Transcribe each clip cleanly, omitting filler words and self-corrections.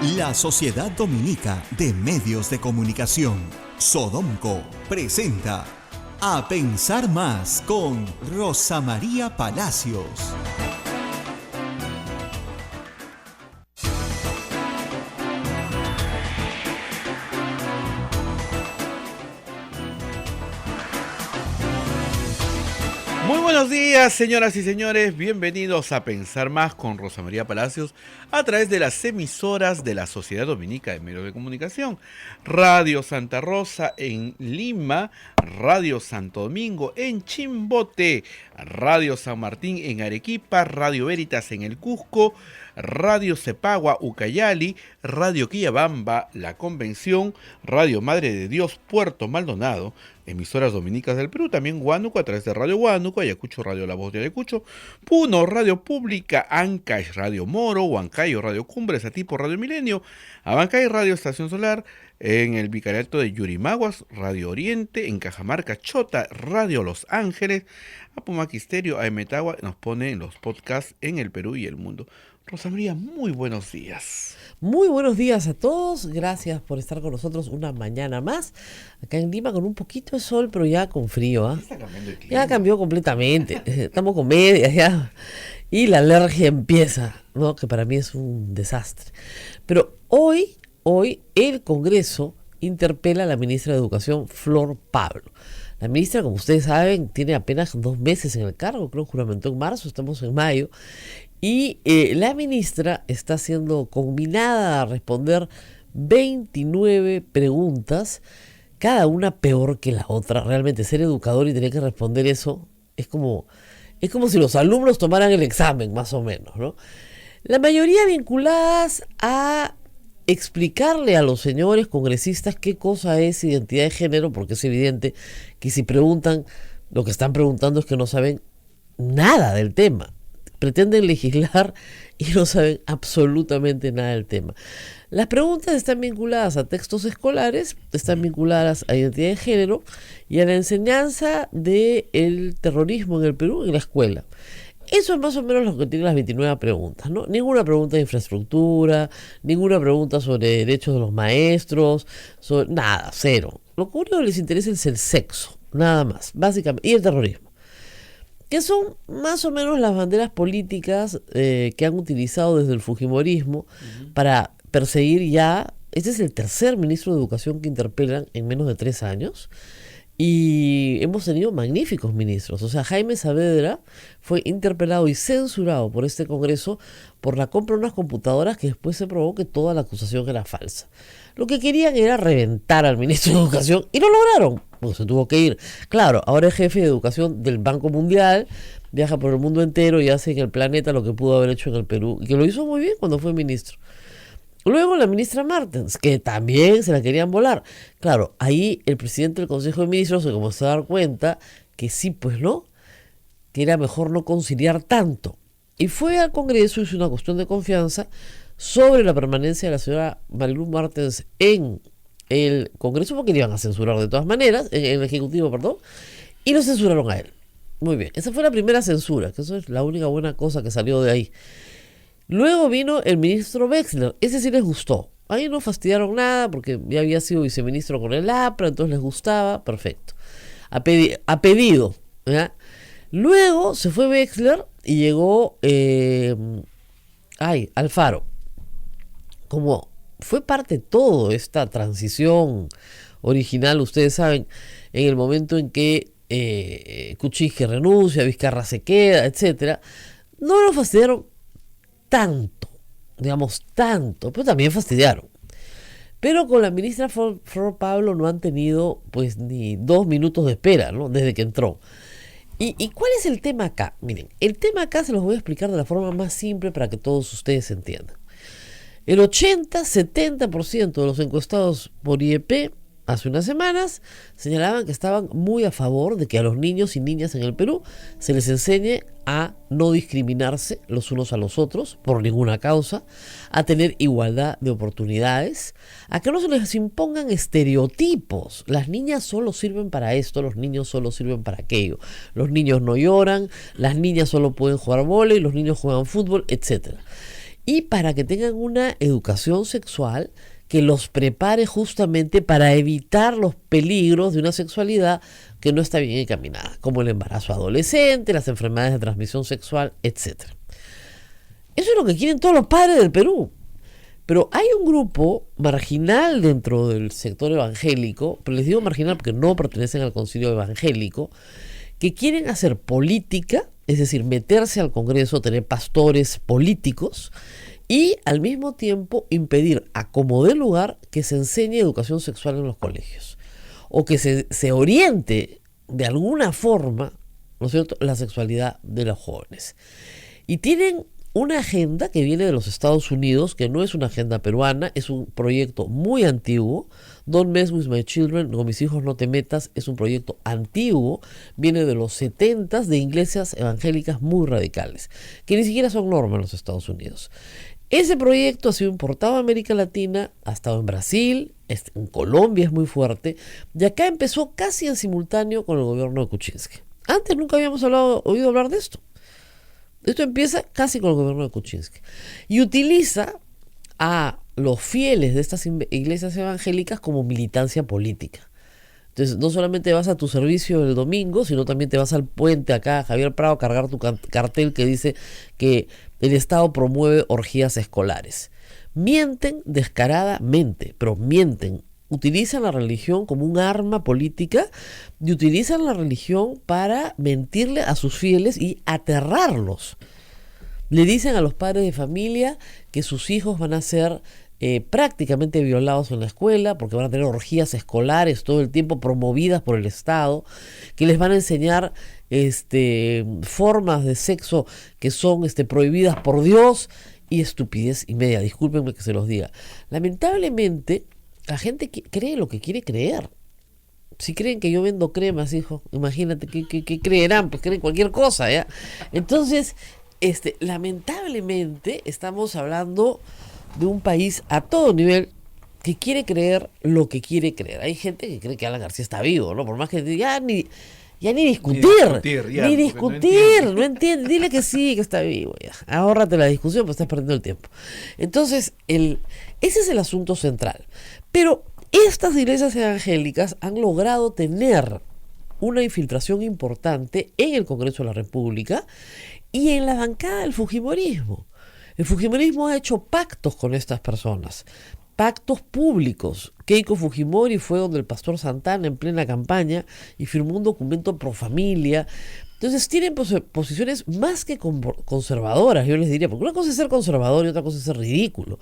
La Sociedad Dominica de Medios de Comunicación, Sodomco, presenta A Pensar Más con Rosa María Palacios. Muy buenos días, señoras y señores, bienvenidos a Pensar Más con Rosa María Palacios a través de las emisoras de la Sociedad Dominica de Medios de Comunicación. Radio Santa Rosa en Lima, Radio Santo Domingo en Chimbote, Radio San Martín en Arequipa, Radio Veritas en el Cusco, Radio Cepagua, Ucayali, Radio Quillabamba, La Convención, Radio Madre de Dios, Puerto Maldonado, emisoras dominicas del Perú, también Huánuco a través de Radio Huánuco, Ayacucho Radio La Voz de Ayacucho, Puno Radio Pública, Ancash Radio Moro, Huancayo Radio Cumbres, Atipo Radio Milenio, Abancay Radio Estación Solar, en el Vicariato de Yurimaguas, Radio Oriente, en Cajamarca, Chota, Radio Los Ángeles, Apumaquisterio, Aemetagua, nos pone en los podcasts en el Perú y el mundo. Rosa María, muy buenos días. Muy buenos días a todos, gracias por estar con nosotros una mañana más, acá en Lima con un poquito de sol, pero ya con frío, ¿eh? Está cambiando el clima. Ya cambió completamente, estamos con medias ya, y la alergia empieza, ¿no? Que para mí es un desastre. Pero hoy el Congreso interpela a la ministra de Educación, Flor Pablo. La ministra, como ustedes saben, tiene apenas 2 meses en el cargo, creo que juramentó en marzo, estamos en mayo, y la ministra está siendo conminada a responder 29 preguntas, cada una peor que la otra. Realmente ser educador y tener que responder eso es como si los alumnos tomaran el examen, más o menos, ¿no? La mayoría vinculadas a explicarle a los señores congresistas qué cosa es identidad de género, porque es evidente que si preguntan, lo que están preguntando es que no saben nada del tema. Pretenden legislar y no saben absolutamente nada del tema. Las preguntas están vinculadas a textos escolares, están vinculadas a identidad de género y a la enseñanza del terrorismo en el Perú en la escuela. Eso es más o menos lo que tienen las 29 preguntas, ¿no? Ninguna pregunta de infraestructura, ninguna pregunta sobre derechos de los maestros, sobre nada, cero. Lo único que les interesa es el sexo, nada más, básicamente, y el terrorismo, que son más o menos las banderas políticas que han utilizado desde el fujimorismo para perseguir ya. Este es el tercer ministro de Educación que interpelan en menos de 3 años. Y hemos tenido magníficos ministros. O sea, Jaime Saavedra fue interpelado y censurado por este Congreso por la compra de unas computadoras que después se probó que toda la acusación era falsa. Lo que querían era reventar al ministro de Educación y lo lograron, porque se tuvo que ir. Claro, ahora es jefe de educación del Banco Mundial, viaja por el mundo entero y hace en el planeta lo que pudo haber hecho en el Perú, y que lo hizo muy bien cuando fue ministro. Luego la ministra Martens, que también se la querían volar. Claro, ahí el presidente del Consejo de Ministros se comenzó a dar cuenta que sí, pues no, que era mejor no conciliar tanto. Y fue al Congreso, hizo una cuestión de confianza sobre la permanencia de la señora Marilu Martens en el Congreso, porque le iban a censurar de todas maneras, en el Ejecutivo, perdón, y lo censuraron a él. Muy bien, esa fue la primera censura, que eso es la única buena cosa que salió de ahí. Luego vino el ministro Wexler, ese sí les gustó. Ahí no fastidiaron nada porque ya había sido viceministro con el APRA, entonces les gustaba, perfecto. A pedido, ¿ya? Luego se fue Wexler y llegó Alfaro. Como fue parte de toda esta transición original, ustedes saben, en el momento en que Kuczynski renuncia, Vizcarra se queda, etcétera, no lo fastidiaron tanto, pero también fastidiaron. Pero con la ministra Flor Pablo no han tenido pues ni 2 minutos de espera, ¿no? Desde que entró. ¿Y cuál es el tema acá? Miren, el tema acá se los voy a explicar de la forma más simple para que todos ustedes entiendan. El 80-70% de los encuestados por IEP hace unas semanas señalaban que estaban muy a favor de que a los niños y niñas en el Perú se les enseñe a no discriminarse los unos a los otros por ninguna causa, a tener igualdad de oportunidades, a que no se les impongan estereotipos. Las niñas solo sirven para esto, los niños solo sirven para aquello. Los niños no lloran, las niñas solo pueden jugar vóley, los niños juegan fútbol, etc. y para que tengan una educación sexual que los prepare justamente para evitar los peligros de una sexualidad que no está bien encaminada, como el embarazo adolescente, las enfermedades de transmisión sexual, etc. Eso es lo que quieren todos los padres del Perú. Pero hay un grupo marginal dentro del sector evangélico, pero les digo marginal porque no pertenecen al concilio evangélico, que quieren hacer política, es decir, meterse al Congreso, tener pastores políticos y al mismo tiempo impedir a como dé lugar que se enseñe educación sexual en los colegios o que se oriente de alguna forma, ¿no es cierto?, la sexualidad de los jóvenes. Y tienen una agenda que viene de los Estados Unidos, que no es una agenda peruana, es un proyecto muy antiguo. Don't Mess With My Children, con mis hijos no te metas, es un proyecto antiguo, viene de los 70s, de iglesias evangélicas muy radicales, que ni siquiera son norma en los Estados Unidos. Ese proyecto ha sido importado a América Latina, ha estado en Brasil, en Colombia es muy fuerte, y acá empezó casi en simultáneo con el gobierno de Kuczynski. Antes nunca habíamos oído hablar de esto. Esto empieza casi con el gobierno de Kuczynski. Y utiliza a los fieles de estas iglesias evangélicas como militancia política. Entonces, no solamente vas a tu servicio el domingo, sino también te vas al puente acá, a Javier Prado, a cargar tu cartel que dice que el Estado promueve orgías escolares. Mienten descaradamente, pero mienten. Utilizan la religión como un arma política y utilizan la religión para mentirle a sus fieles y aterrarlos. Le dicen a los padres de familia que sus hijos van a ser prácticamente violados en la escuela porque van a tener orgías escolares todo el tiempo promovidas por el Estado, que les van a enseñar formas de sexo que son prohibidas por Dios y estupidez y media. Discúlpenme que se los diga. Lamentablemente, la gente cree lo que quiere creer. Si creen que yo vendo cremas, hijo, imagínate ¿qué creerán? Pues creen cualquier cosa, ¿ya? Entonces, lamentablemente estamos hablando de un país a todo nivel que quiere creer lo que quiere creer. Hay gente que cree que Alan García está vivo, ¿no? Por más que ya ni discutir, no entiende, dile que sí, que está vivo, ya. Ahórrate la discusión, pues estás perdiendo el tiempo. Entonces, ese es el asunto central. Pero estas iglesias evangélicas han logrado tener una infiltración importante en el Congreso de la República y en la bancada del fujimorismo. El fujimorismo ha hecho pactos con estas personas, pactos públicos. Keiko Fujimori fue donde el pastor Santana en plena campaña y firmó un documento pro familia. Entonces tienen posiciones más que conservadoras, yo les diría, porque una cosa es ser conservador y otra cosa es ser ridículo.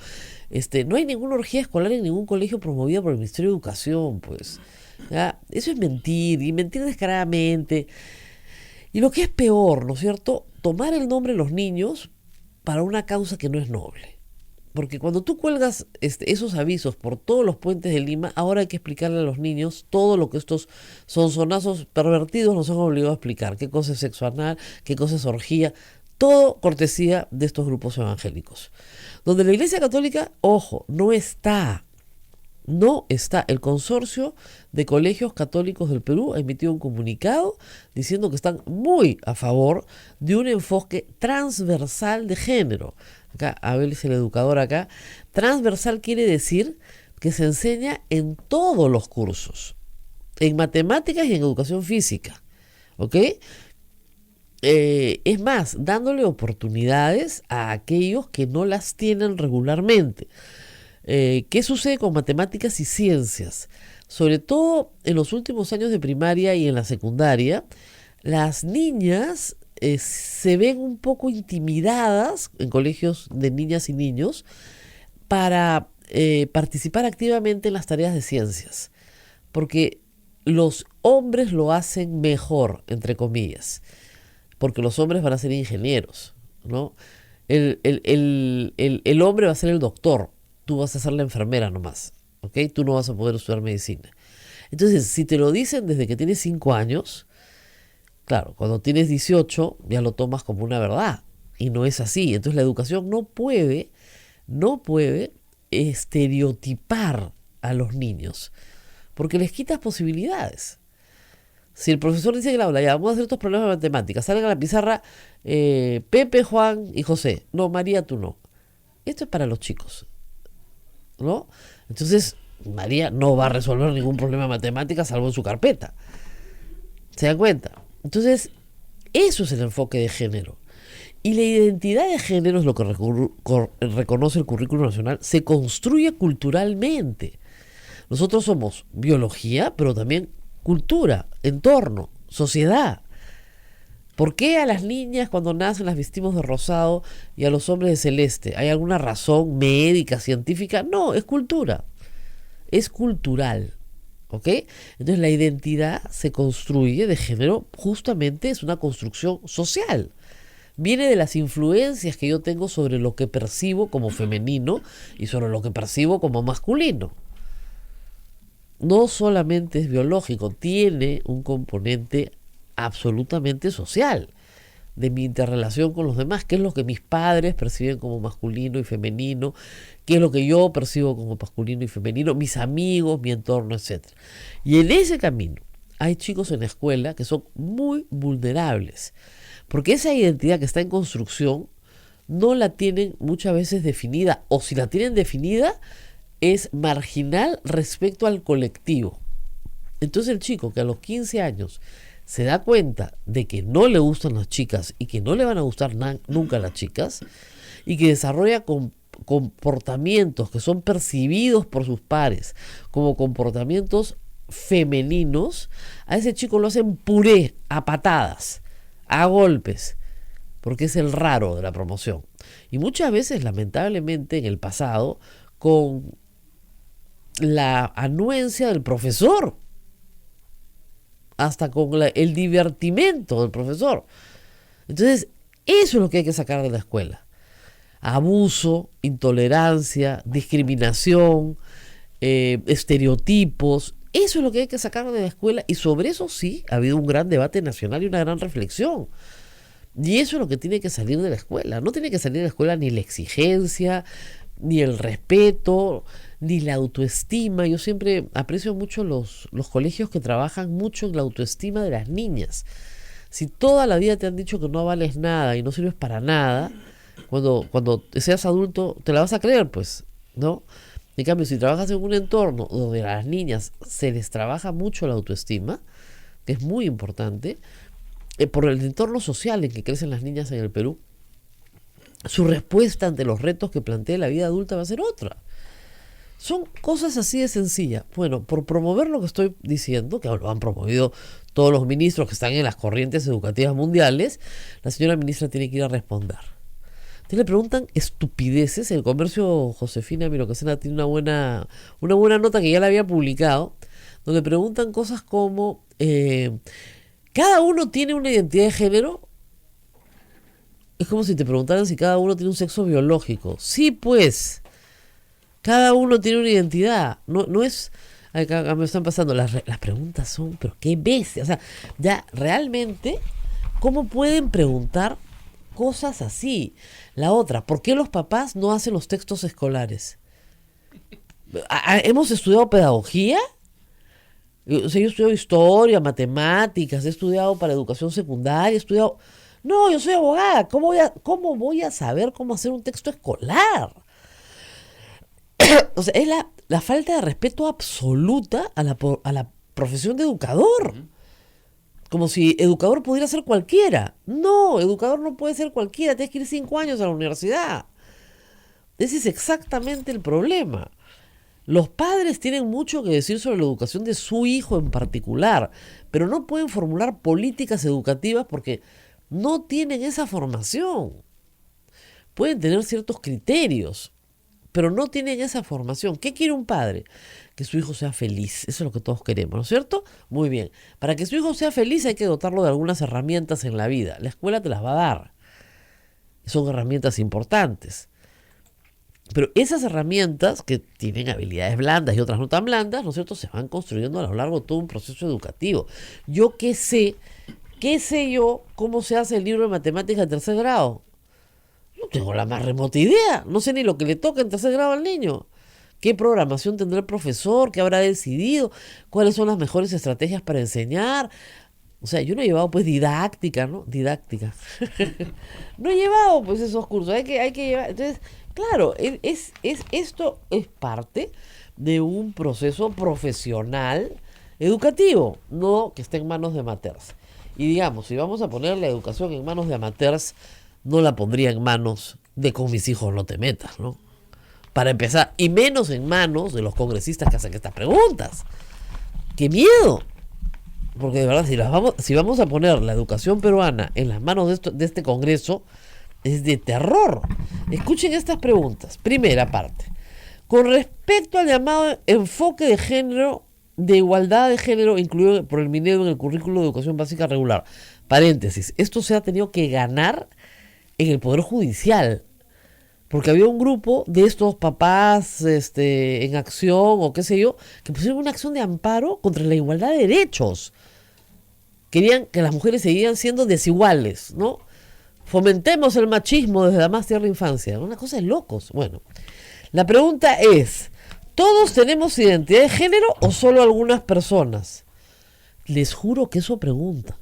No hay ninguna orgía escolar en ningún colegio promovida por el Ministerio de Educación, pues. ¿Ya? Eso es mentir, y mentir descaradamente. Y lo que es peor, ¿no es cierto?, tomar el nombre de los niños para una causa que no es noble. Porque cuando tú cuelgas esos avisos por todos los puentes de Lima, ahora hay que explicarle a los niños todo lo que estos sonzonazos pervertidos nos han obligado a explicar. Qué cosa es sexo anal, qué cosa es orgía, todo cortesía de estos grupos evangélicos. Donde la Iglesia Católica, ojo, no está. El Consorcio de Colegios Católicos del Perú ha emitido un comunicado diciendo que están muy a favor de un enfoque transversal de género. Acá, Abel es el educador acá. Transversal quiere decir que se enseña en todos los cursos, en matemáticas y en educación física. ¿Ok? Es más, dándole oportunidades a aquellos que no las tienen regularmente. ¿Qué sucede con matemáticas y ciencias? Sobre todo en los últimos años de primaria y en la secundaria, las niñas se ven un poco intimidadas en colegios de niñas y niños para participar activamente en las tareas de ciencias, porque los hombres lo hacen mejor, entre comillas, porque los hombres van a ser ingenieros, ¿no? El hombre va a ser el doctor. Tú vas a ser la enfermera nomás, ¿ok? Tú no vas a poder estudiar medicina. Entonces, si te lo dicen desde que tienes 5 años, claro, cuando tienes 18 ya lo tomas como una verdad. Y no es así. Entonces la educación no puede estereotipar a los niños, porque les quitas posibilidades. Si el profesor dice en el aula, ya vamos a hacer estos problemas de matemáticas, salen a la pizarra Pepe, Juan y José. No, María, tú no. esto es para los chicos, ¿no? Entonces, María no va a resolver ningún problema de matemáticas salvo en su carpeta. ¿Se dan cuenta? Entonces, eso es el enfoque de género. Y la identidad de género es lo que reconoce el currículo nacional, se construye culturalmente. Nosotros somos biología, pero también cultura, entorno, sociedad. ¿Por qué a las niñas cuando nacen las vestimos de rosado y a los hombres de celeste? ¿Hay alguna razón médica, científica? No, es cultura. Es cultural. ¿Ok? Entonces la identidad se construye de género, justamente es una construcción social. Viene de las influencias que yo tengo sobre lo que percibo como femenino y sobre lo que percibo como masculino. No solamente es biológico, tiene un componente absolutamente social, de mi interrelación con los demás, qué es lo que mis padres perciben como masculino y femenino, qué es lo que yo percibo como masculino y femenino, mis amigos, mi entorno, etc. Y en ese camino hay chicos en la escuela que son muy vulnerables, porque esa identidad que está en construcción no la tienen muchas veces definida, o si la tienen definida es marginal respecto al colectivo. Entonces el chico que a los 15 años se da cuenta de que no le gustan las chicas y que no le van a gustar nunca las chicas, y que desarrolla comportamientos que son percibidos por sus pares como comportamientos femeninos, a ese chico lo hacen puré, a patadas, a golpes, porque es el raro de la promoción. Y muchas veces, lamentablemente, en el pasado, con la anuencia del profesor, hasta con el divertimento del profesor. Entonces, eso es lo que hay que sacar de la escuela. Abuso, intolerancia, discriminación, estereotipos. Eso es lo que hay que sacar de la escuela, y sobre eso sí ha habido un gran debate nacional y una gran reflexión. Y eso es lo que tiene que salir de la escuela. No tiene que salir de la escuela ni la exigencia, ni el respeto, ni la autoestima. Yo siempre aprecio mucho los colegios que trabajan mucho en la autoestima de las niñas. Si toda la vida te han dicho que no vales nada y no sirves para nada, cuando seas adulto te la vas a creer, pues, ¿no? En cambio, si trabajas en un entorno donde a las niñas se les trabaja mucho la autoestima, que es muy importante, por el entorno social en que crecen las niñas en el Perú, su respuesta ante los retos que plantea la vida adulta va a ser otra. Son cosas así de sencillas. Bueno, por promover lo que estoy diciendo, que lo han promovido todos los ministros que están en las corrientes educativas mundiales, la señora ministra tiene que ir a responder. Te le preguntan estupideces. El Comercio, Josefina Mirocesena tiene una buena nota que ya la había publicado, donde preguntan cosas como ¿cada uno tiene una identidad de género? Es como si te preguntaran si cada uno tiene un sexo biológico. Sí, pues, cada uno tiene una identidad. No es... Acá me están pasando, las preguntas son, pero qué bestia. O sea, ya realmente, ¿cómo pueden preguntar cosas así? La otra, ¿por qué los papás no hacen los textos escolares? ¿Hemos estudiado pedagogía? O sea, yo he estudiado historia, matemáticas, he estudiado para educación secundaria, he estudiado... No, yo soy abogada. ¿Cómo voy a saber cómo hacer un texto escolar? O sea, es la falta de respeto absoluta a la profesión de educador. Como si educador pudiera ser cualquiera. No, educador no puede ser cualquiera. Tienes que ir 5 años a la universidad. Ese es exactamente el problema. Los padres tienen mucho que decir sobre la educación de su hijo en particular, pero no pueden formular políticas educativas porque no tienen esa formación. Pueden tener ciertos criterios, pero no tienen esa formación. ¿Qué quiere un padre? Que su hijo sea feliz. Eso es lo que todos queremos, ¿no es cierto? Muy bien. Para que su hijo sea feliz hay que dotarlo de algunas herramientas en la vida. La escuela te las va a dar. Son herramientas importantes. Pero esas herramientas, que tienen habilidades blandas y otras no tan blandas, ¿no es cierto?, se van construyendo a lo largo de todo un proceso educativo. Yo qué sé yo cómo se hace el libro de matemáticas de 3er grado. No tengo la más remota idea. No sé ni lo que le toca en 3er grado al niño. ¿Qué programación tendrá el profesor? ¿Qué habrá decidido? ¿Cuáles son las mejores estrategias para enseñar? O sea, yo no he llevado pues didáctica, ¿no? Didáctica. No he llevado pues esos cursos. Hay que llevar. Entonces, Claro, esto es parte de un proceso profesional educativo, no que esté en manos de amateurs. Y digamos, si vamos a poner la educación en manos de amateurs, no la pondría en manos de con mis hijos no te metas, ¿no? Para empezar, y menos en manos de los congresistas que hacen estas preguntas. ¡Qué miedo! Porque de verdad, si vamos a poner la educación peruana en las manos de este Congreso, es de terror. Escuchen estas preguntas. Primera parte. Con respecto al llamado enfoque de género, de igualdad de género incluido por el Minedo en el currículo de educación básica regular. Paréntesis. Esto se ha tenido que ganar en el Poder Judicial. Porque había un grupo de estos papás en acción o qué sé yo, que pusieron una acción de amparo contra la igualdad de derechos. Querían que las mujeres seguían siendo desiguales, ¿no? Fomentemos el machismo desde la más tierna infancia. Una cosa de locos. Bueno, la pregunta es, ¿todos tenemos identidad de género o solo algunas personas? Les juro que eso pregunta.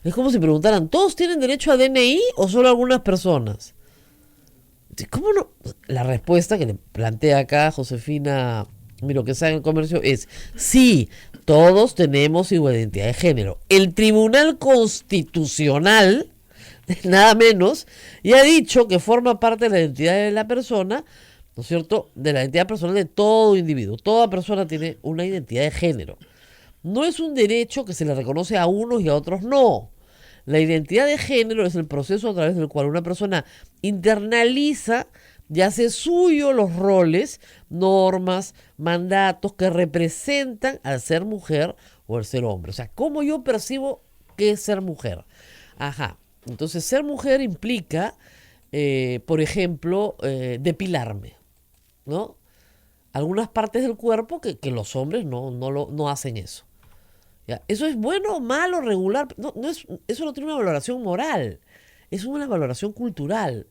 Es como si preguntaran, ¿todos tienen derecho a DNI o solo algunas personas? ¿Cómo no? La respuesta que le plantea acá Josefina, miro que sabe en el comercio, es sí, todos tenemos igual identidad de género. El Tribunal Constitucional, nada menos, ya ha dicho que forma parte de la identidad de la persona, ¿no es cierto?, de la identidad personal de todo individuo. Toda persona tiene una identidad de género. No es un derecho que se le reconoce a unos y a otros no. La identidad de género es el proceso a través del cual una persona internaliza y hace suyo los roles, normas, mandatos que representan al ser mujer o al ser hombre. O sea, ¿cómo yo percibo qué es ser mujer? Ajá. Entonces, ser mujer implica, por ejemplo, depilarme, ¿no? Algunas partes del cuerpo que los hombres no hacen eso. ¿Ya? ¿Eso es bueno, malo, regular? Eso no tiene una valoración moral, es una valoración cultural.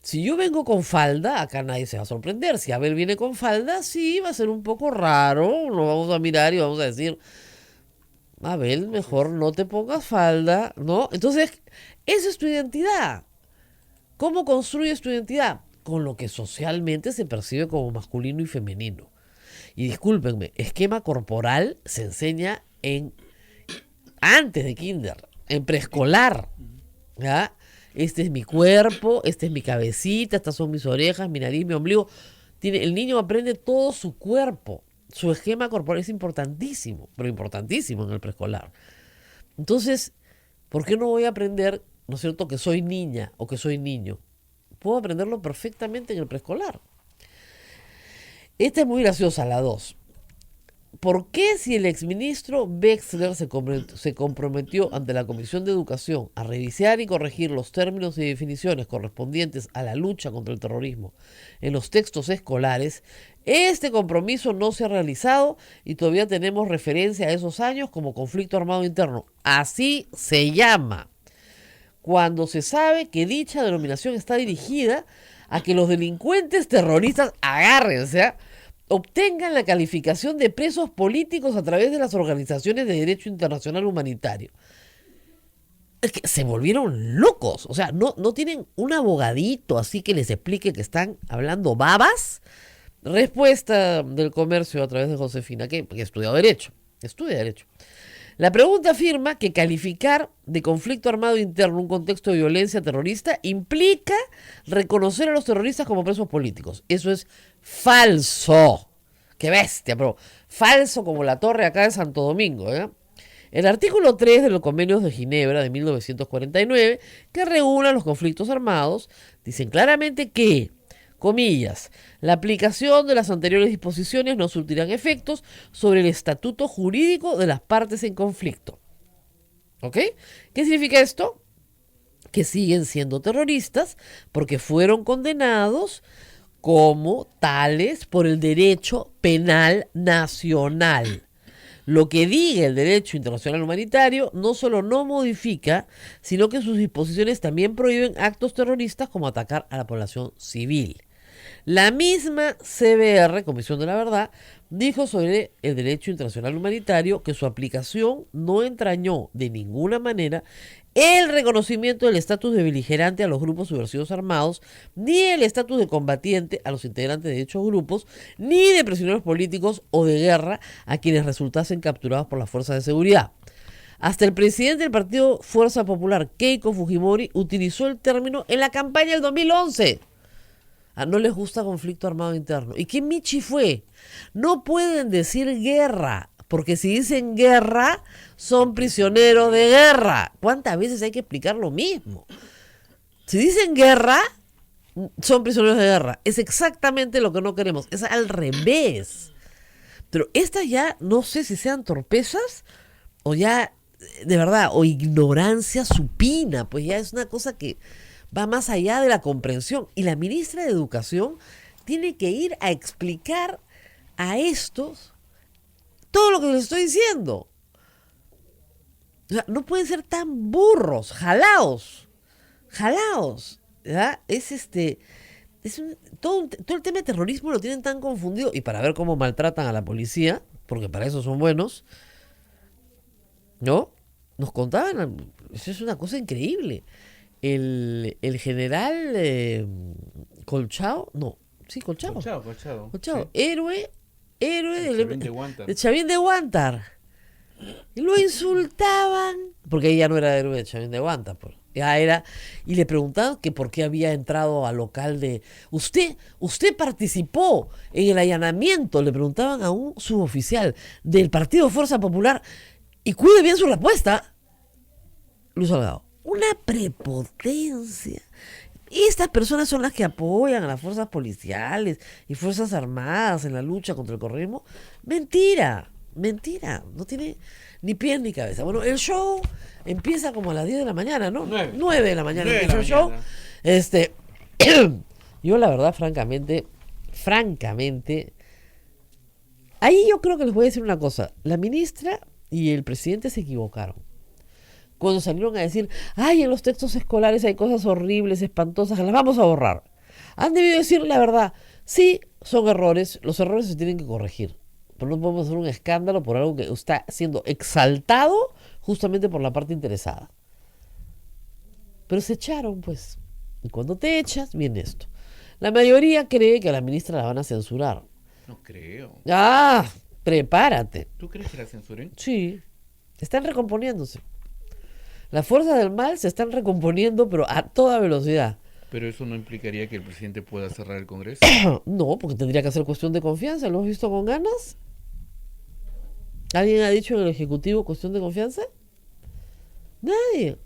Si yo vengo con falda, acá nadie se va a sorprender. Si Abel viene con falda, sí, va a ser un poco raro. Lo vamos a mirar y vamos a decir, Abel, mejor no te pongas falda, ¿no? Entonces, esa es tu identidad. ¿Cómo construyes tu identidad? Con lo que socialmente se percibe como masculino y femenino. Y discúlpenme, esquema corporal se enseña antes de kinder, en preescolar, ¿ya? Este es mi cuerpo, este es mi cabecita, estas son mis orejas, mi nariz, mi ombligo. El niño aprende todo su cuerpo, su esquema corporal es importantísimo, pero importantísimo en el preescolar. Entonces, ¿por qué no voy a aprender, no es cierto, que soy niña o que soy niño? Puedo aprenderlo perfectamente en el preescolar. Esta es muy graciosa, la 2. ¿Por qué si el exministro Wexler se comprometió ante la Comisión de Educación a revisar y corregir los términos y definiciones correspondientes a la lucha contra el terrorismo en los textos escolares, este compromiso no se ha realizado y todavía tenemos referencia a esos años como conflicto armado interno? Así se llama, cuando se sabe que dicha denominación está dirigida a que los delincuentes terroristas, agárrense, obtengan la calificación de presos políticos a través de las organizaciones de derecho internacional humanitario. Es que se volvieron locos. O sea, no tienen un abogadito así que les explique que están hablando babas. Respuesta del comercio a través de Josefina, que estudia Derecho. Estudia Derecho. La pregunta afirma que calificar de conflicto armado interno un contexto de violencia terrorista implica reconocer a los terroristas como presos políticos. Eso es falso. ¡Qué bestia! Pero falso como la torre acá de Santo Domingo, ¿eh? El artículo 3 de los Convenios de Ginebra de 1949, que regula los conflictos armados, dicen claramente que, comillas, la aplicación de las anteriores disposiciones no surtirán efectos sobre el estatuto jurídico de las partes en conflicto. ¿Ok? ¿Qué significa esto? Que siguen siendo terroristas porque fueron condenados como tales por el derecho penal nacional. Lo que diga el derecho internacional humanitario no solo no modifica, sino que sus disposiciones también prohíben actos terroristas como atacar a la población civil. La misma CBR, Comisión de la Verdad, dijo sobre el derecho internacional humanitario que su aplicación no entrañó de ninguna manera el reconocimiento del estatus de beligerante a los grupos subversivos armados, ni el estatus de combatiente a los integrantes de dichos grupos, ni de prisioneros políticos o de guerra a quienes resultasen capturados por las fuerzas de seguridad. Hasta el presidente del partido Fuerza Popular, Keiko Fujimori, utilizó el término en la campaña del 2011. No les gusta conflicto armado interno. ¿Y qué michi fue? No pueden decir guerra, porque si dicen guerra, son prisioneros de guerra. ¿Cuántas veces hay que explicar lo mismo? Si dicen guerra, son prisioneros de guerra. Es exactamente lo que no queremos. Es al revés. Pero estas ya, no sé si sean torpezas o ya, de verdad, o ignorancia supina. Pues ya es una cosa que va más allá de la comprensión. Y la ministra de Educación tiene que ir a explicar a estos todo lo que les estoy diciendo. O sea, no pueden ser tan burros, jalaos. ¿Verdad? Todo el tema de terrorismo lo tienen tan confundido. Y para ver cómo maltratan a la policía, porque para eso son buenos, ¿no? Nos contaban, eso es una cosa increíble. El general Colchado, Colchado. Héroe De Chavín de Huántar. Y lo insultaban, porque ella no era héroe de Chavín de Huántar, pues. Ya era, y le preguntaban que por qué había entrado al local de... Usted participó en el allanamiento, le preguntaban a un suboficial del Partido Fuerza Popular, y cuide bien su respuesta, Luis Salgado. Una prepotencia. Estas personas son las que apoyan a las fuerzas policiales y fuerzas armadas en la lucha contra el terrorismo. Mentira, no tiene ni pies ni cabeza. Bueno, el show empieza como a las 10 de la mañana, ¿no? 9 de la mañana empieza el show. Yo la verdad, francamente, ahí yo creo que les voy a decir una cosa. La ministra y el presidente se equivocaron cuando salieron a decir, en los textos escolares hay cosas horribles, espantosas, las vamos a borrar. Han debido decir la verdad. Sí, son errores, los errores se tienen que corregir, pero no podemos hacer un escándalo por algo que está siendo exaltado justamente por la parte interesada. Pero se echaron, pues. Y cuando te echas, viene esto. La mayoría cree que a la ministra la van a censurar. No creo. Prepárate. ¿Tú crees que la censuren? Sí, están recomponiéndose. Las fuerzas del mal se están recomponiendo, pero a toda velocidad. ¿Pero eso no implicaría que el presidente pueda cerrar el Congreso? No, porque tendría que ser cuestión de confianza. ¿Lo has visto con ganas? ¿Alguien ha dicho en el Ejecutivo cuestión de confianza? Nadie.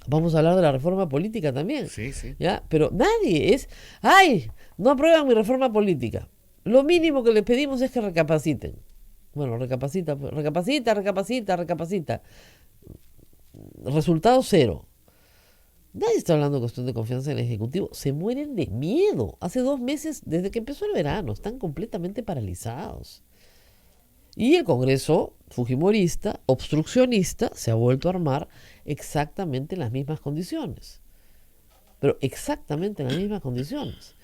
Vamos a hablar de la reforma política también. Sí. ¿Ya? Pero nadie es... no aprueban mi reforma política. Lo mínimo que les pedimos es que recapaciten. Bueno, recapacita. Resultado 0. Nadie está hablando de cuestión de confianza en el Ejecutivo. Se mueren de miedo. Hace 2 meses, desde que empezó el verano, están completamente paralizados. Y el Congreso fujimorista, obstruccionista, se ha vuelto a armar exactamente en las mismas condiciones. Pero exactamente en las mismas condiciones.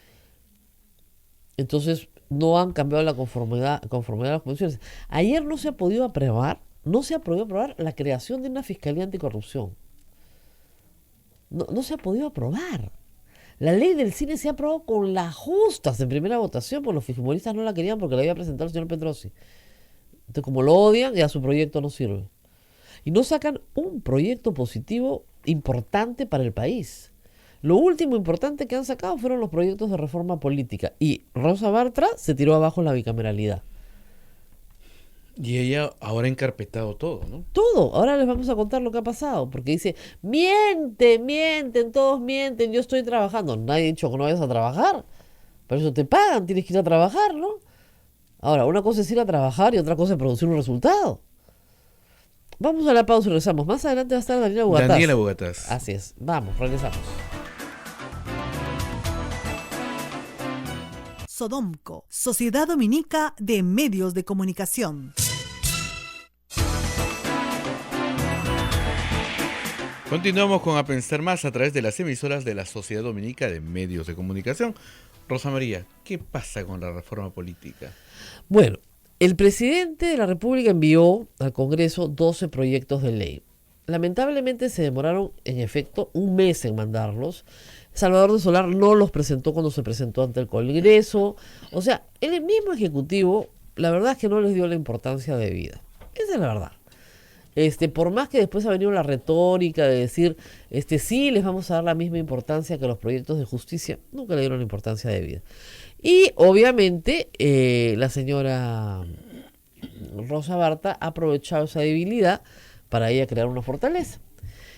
Entonces, no han cambiado la conformidad a las condiciones. Ayer no se ha podido aprobar la creación de una fiscalía anticorrupción. No se ha podido aprobar. La ley del cine se ha aprobado con las justas en primera votación, porque los fujimoristas no la querían porque la había presentado el señor Pedrosi. Entonces, como lo odian, ya su proyecto no sirve. Y no sacan un proyecto positivo importante para el país. Lo último importante que han sacado fueron los proyectos de reforma política. Y Rosa Bartra se tiró abajo la bicameralidad. Y ella ahora ha encarpetado todo, ¿no? Todo. Ahora les vamos a contar lo que ha pasado. Porque dice, mienten, todos mienten, yo estoy trabajando. Nadie ha dicho que no vayas a trabajar. Por eso te pagan, tienes que ir a trabajar, ¿no? Ahora, una cosa es ir a trabajar y otra cosa es producir un resultado. Vamos a la pausa y regresamos. Más adelante va a estar Daniela Bogatás. Así es. Vamos, regresamos. Sodomco, Sociedad Dominica de Medios de Comunicación. Continuamos con A Pensar Más a través de las emisoras de la Sociedad Dominica de Medios de Comunicación. Rosa María, ¿qué pasa con la reforma política? Bueno, el presidente de la República envió al Congreso 12 proyectos de ley. Lamentablemente se demoraron, en efecto, un mes en mandarlos. Salvador de Solar no los presentó cuando se presentó ante el Congreso. O sea, el mismo Ejecutivo, la verdad es que no les dio la importancia debida. Esa es la verdad. Por más que después ha venido la retórica de decir, sí, les vamos a dar la misma importancia que los proyectos de justicia, nunca le dieron la importancia debida. Y obviamente la señora Rosa Barta ha aprovechado esa debilidad para ella crear una fortaleza.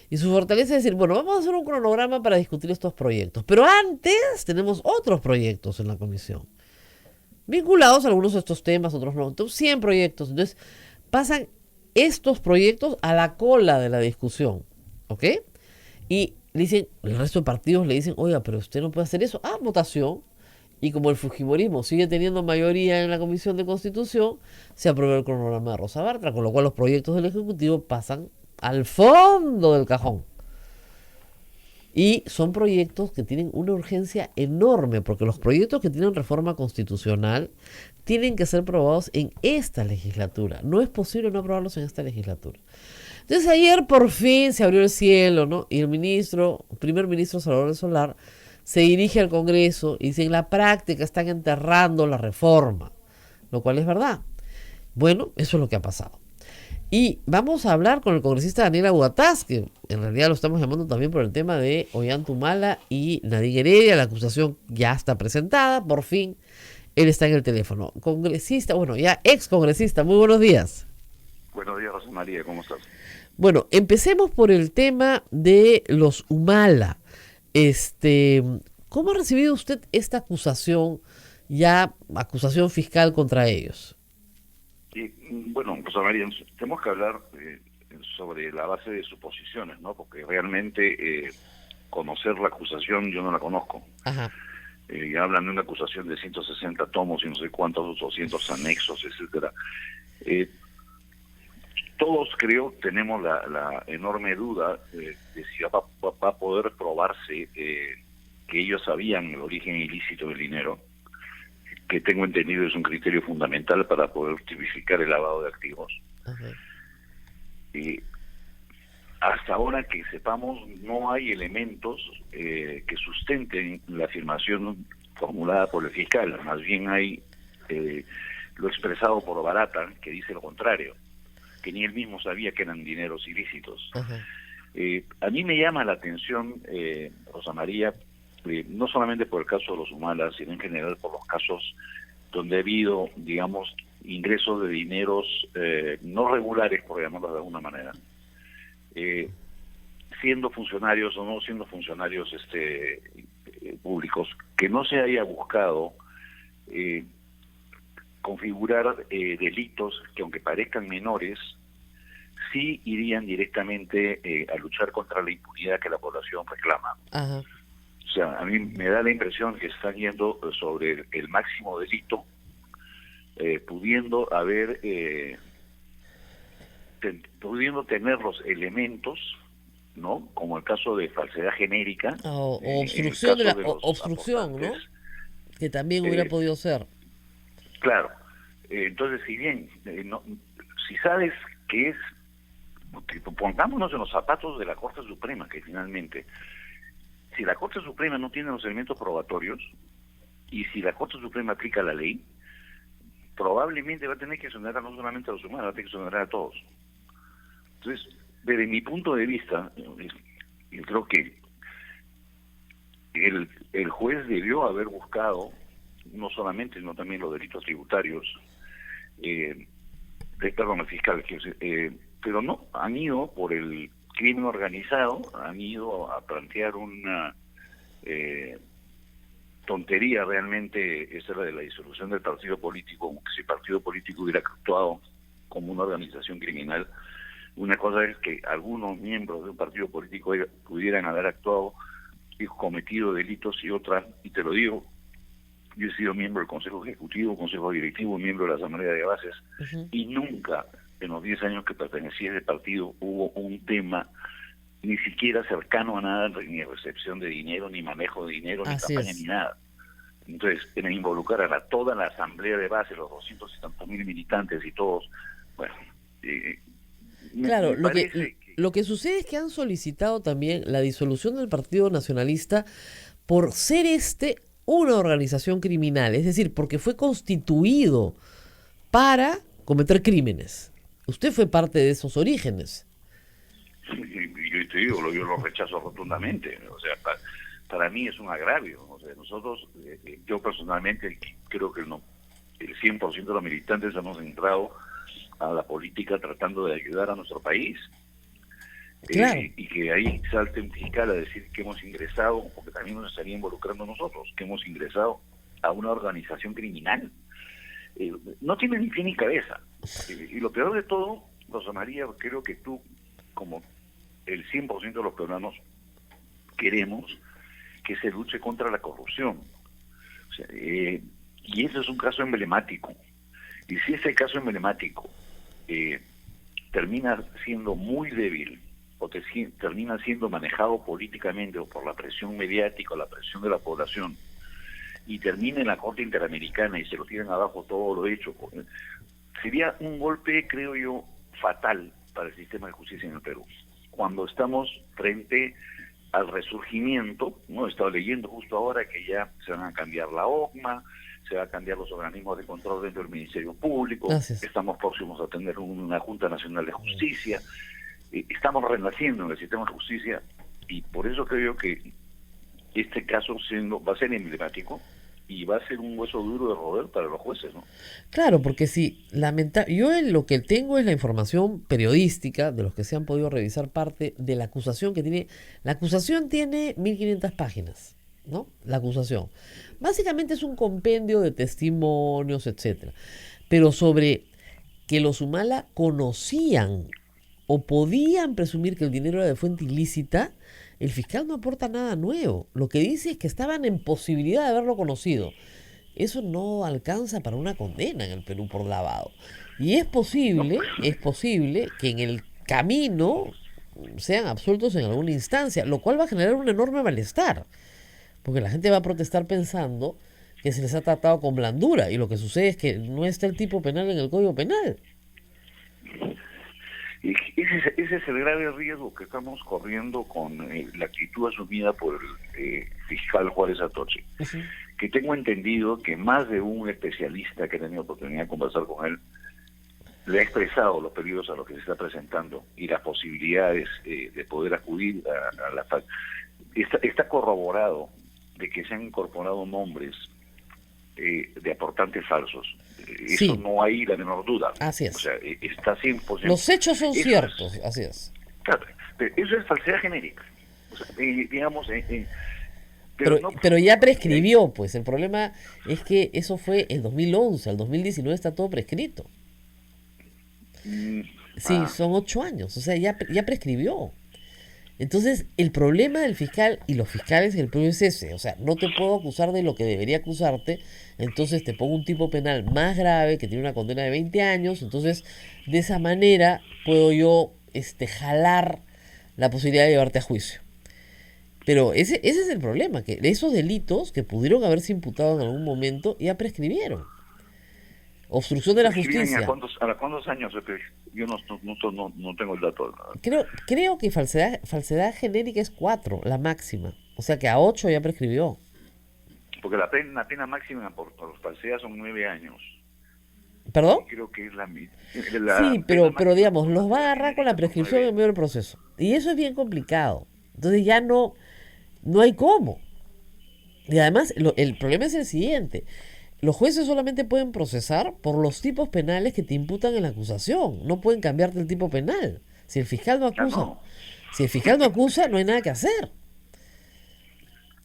Y su fortaleza es decir, bueno, vamos a hacer un cronograma para discutir estos proyectos. Pero antes tenemos otros proyectos en la comisión, vinculados a algunos de estos temas, otros no. Entonces, 100 proyectos. Entonces, pasan estos proyectos a la cola de la discusión, ¿ok? Y dicen, el resto de partidos le dicen, oiga, pero usted no puede hacer eso. Ah, votación. Y como el fujimorismo sigue teniendo mayoría en la Comisión de Constitución, se aprueba el cronograma de Rosa Bartra, con lo cual los proyectos del Ejecutivo pasan al fondo del cajón. Y son proyectos que tienen una urgencia enorme, porque los proyectos que tienen reforma constitucional tienen que ser aprobados en esta legislatura. No es posible no aprobarlos en esta legislatura. Entonces ayer por fin se abrió el cielo, ¿no? Y el primer ministro Salvador de Solar, se dirige al Congreso y dice, en la práctica están enterrando la reforma, lo cual es verdad. Bueno, eso es lo que ha pasado. Y vamos a hablar con el congresista Daniel Aguataz, que en realidad lo estamos llamando también por el tema de Ollanta y Nadine Heredia. La acusación ya está presentada, por fin él está en el teléfono. Congresista, bueno, ya ex congresista, muy buenos días. Buenos días, Rosa María, ¿cómo estás? Bueno, empecemos por el tema de los Humala. ¿Cómo ha recibido usted esta acusación, acusación fiscal contra ellos? Y, bueno, Rosa María, tenemos que hablar sobre la base de suposiciones, ¿no? Porque realmente conocer la acusación yo no la conozco. Ajá. Ya hablan de una acusación de 160 tomos y no sé cuántos, 200 anexos, etcétera. Todos, creo, tenemos la enorme duda de si va a poder probarse que ellos sabían el origen ilícito del dinero, que tengo entendido es un criterio fundamental para poder tipificar el lavado de activos. Y hasta ahora que sepamos, no hay elementos que sustenten la afirmación formulada por el fiscal. Más bien hay lo expresado por Barata, que dice lo contrario, que ni él mismo sabía que eran dineros ilícitos. A mí me llama la atención, Rosa María, no solamente por el caso de los Humalas, sino en general por los casos donde ha habido, digamos, ingresos de dineros no regulares, por llamarlos de alguna manera, siendo funcionarios o no siendo funcionarios públicos, que no se haya buscado configurar delitos que, aunque parezcan menores, sí irían directamente a luchar contra la impunidad que la población reclama. Ajá. O sea, a mí me da la impresión que están yendo sobre el máximo delito, pudiendo tener los elementos, ¿no? Como el caso de falsedad genérica O obstrucción, obstrucción, ¿no? Que también hubiera podido ser. Claro. Entonces, si bien si sabes que es, pongámonos en los zapatos de la Corte Suprema, que finalmente, si la Corte Suprema no tiene los elementos probatorios y si la Corte Suprema aplica la ley, probablemente va a tener que exonerar no solamente a los humanos, va a tener que exonerar a todos. Entonces, desde mi punto de vista, yo creo que el juez debió haber buscado no solamente, sino también los delitos tributarios, perdón, el fiscal, pero no, han ido por el crimen organizado, han ido a plantear una tontería realmente. Esa era de la disolución del partido político, como que si el partido político hubiera actuado como una organización criminal. Una cosa es que algunos miembros de un partido político pudieran haber actuado y cometido delitos, y otra, y te lo digo, yo he sido miembro del Consejo Ejecutivo, Consejo Directivo, miembro de la Asamblea de Bases, y nunca en los 10 años que pertenecí a ese partido hubo un tema ni siquiera cercano a nada, ni recepción de dinero, ni manejo de dinero, ni Así campaña, es. ni nada. Entonces, en involucrar a toda la asamblea de base, los 270.000 militantes y todos, bueno, Claro, me parece que... lo que sucede es que han solicitado también la disolución del Partido Nacionalista por ser una organización criminal, es decir, porque fue constituido para cometer crímenes. Usted fue parte de esos orígenes. Yo te digo, yo lo rechazo rotundamente. O sea, para mí es un agravio. O sea, nosotros, yo personalmente creo que el 100% de los militantes hemos entrado a la política tratando de ayudar a nuestro país. Claro. Y que ahí salte un fiscal a decir que hemos ingresado, porque también nos estaría involucrando nosotros, que hemos ingresado a una organización criminal. No tiene ni pie ni cabeza. Y lo peor de todo, Rosa María, creo que tú, como el 100% de los peruanos, queremos que se luche contra la corrupción. O sea, y ese es un caso emblemático. Y si ese caso emblemático termina siendo muy débil, o termina siendo manejado políticamente o por la presión mediática o la presión de la población, y termina en la Corte Interamericana y se lo tiran abajo todo lo hecho, sería un golpe, creo yo, fatal para el sistema de justicia en el Perú. Cuando estamos frente al resurgimiento, ¿no? He estado leyendo justo ahora que ya se van a cambiar la OCMA, se van a cambiar los organismos de control dentro del Ministerio Público, estamos próximos a tener una Junta Nacional de Justicia, estamos renaciendo en el sistema de justicia, y por eso creo que este caso va a ser emblemático y va a ser un hueso duro de roer para los jueces, ¿no? Claro, porque si yo lo que tengo es la información periodística de los que se han podido revisar parte de la acusación que tiene. La acusación tiene 1500 páginas, ¿no? La acusación. Básicamente es un compendio de testimonios, etcétera. Pero sobre que los Humala conocían o podían presumir que el dinero era de fuente ilícita, el fiscal no aporta nada nuevo. Lo que dice es que estaban en posibilidad de haberlo conocido. Eso no alcanza para una condena en el Perú por lavado. Y es posible que en el camino sean absueltos en alguna instancia, lo cual va a generar un enorme malestar, porque la gente va a protestar pensando que se les ha tratado con blandura, y lo que sucede es que no está el tipo penal en el Código Penal. Y ese es el grave riesgo que estamos corriendo con la actitud asumida por el fiscal Juárez Atoche, que tengo entendido que más de un especialista que ha tenido oportunidad de conversar con él le ha expresado los peligros a los que se está presentando y las posibilidades de poder acudir a la FAC. Está corroborado de que se han incorporado nombres de aportantes falsos. Eso no hay la menor duda. Así es. O sea, está 100%. Los hechos son ciertos, así es. Claro, pero eso es falsedad genérica. O sea, digamos... pero ya prescribió, pues. El problema es que eso fue el 2011, al 2019 está todo prescrito. Sí, son 8 años, o sea, ya prescribió. Entonces, el problema del fiscal y los fiscales en el Perú es ese, o sea, no te puedo acusar de lo que debería acusarte, entonces te pongo un tipo penal más grave que tiene una condena de 20 años, entonces de esa manera puedo yo jalar la posibilidad de llevarte a juicio. Pero ese es el problema, que esos delitos que pudieron haberse imputado en algún momento ya prescribieron. Obstrucción de la justicia. ¿A cuántos años? Yo no tengo el dato. Creo que falsedad genérica es 4, la máxima. O sea que a 8 ya prescribió. Porque la pena máxima por falsedad son 9 años. ¿Perdón? Creo que es sí, pero digamos, los va a agarrar con la prescripción en medio del proceso. Y eso es bien complicado. Entonces ya no hay cómo. Y además, el problema es el siguiente. Los jueces solamente pueden procesar por los tipos penales que te imputan en la acusación. No pueden cambiarte el tipo penal. Si el fiscal no acusa, no hay nada que hacer.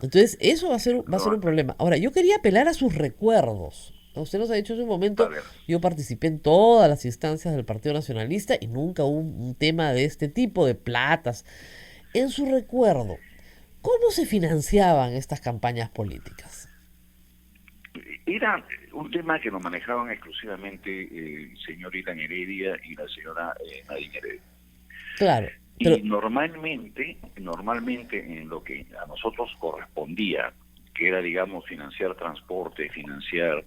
Entonces, eso va a ser un problema. Ahora, yo quería apelar a sus recuerdos. Usted nos ha dicho hace un momento, yo participé en todas las instancias del Partido Nacionalista y nunca hubo un tema de este tipo, de platas. En su recuerdo, ¿cómo se financiaban estas campañas políticas? Era un tema que lo manejaban exclusivamente el señor Ilan Heredia y la señora Nadine Heredia. Claro. Pero- Y normalmente en lo que a nosotros correspondía, que era, digamos, financiar transporte, financiar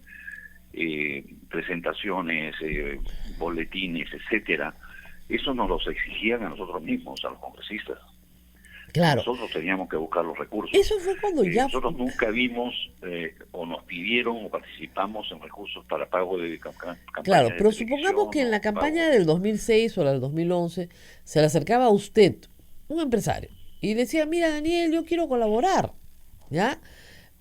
presentaciones, boletines, etcétera, eso nos los exigían a nosotros mismos, a los congresistas. Claro, Nosotros teníamos que buscar los recursos. eso fue cuando ya... Nosotros nunca vimos o nos pidieron o participamos en recursos para pago de campaña. Claro, de pero televisión, supongamos que en la o campaña pago. del 2006 o la del 2011 se le acercaba a usted, un empresario, y decía, mira Daniel, yo quiero colaborar, ¿ya?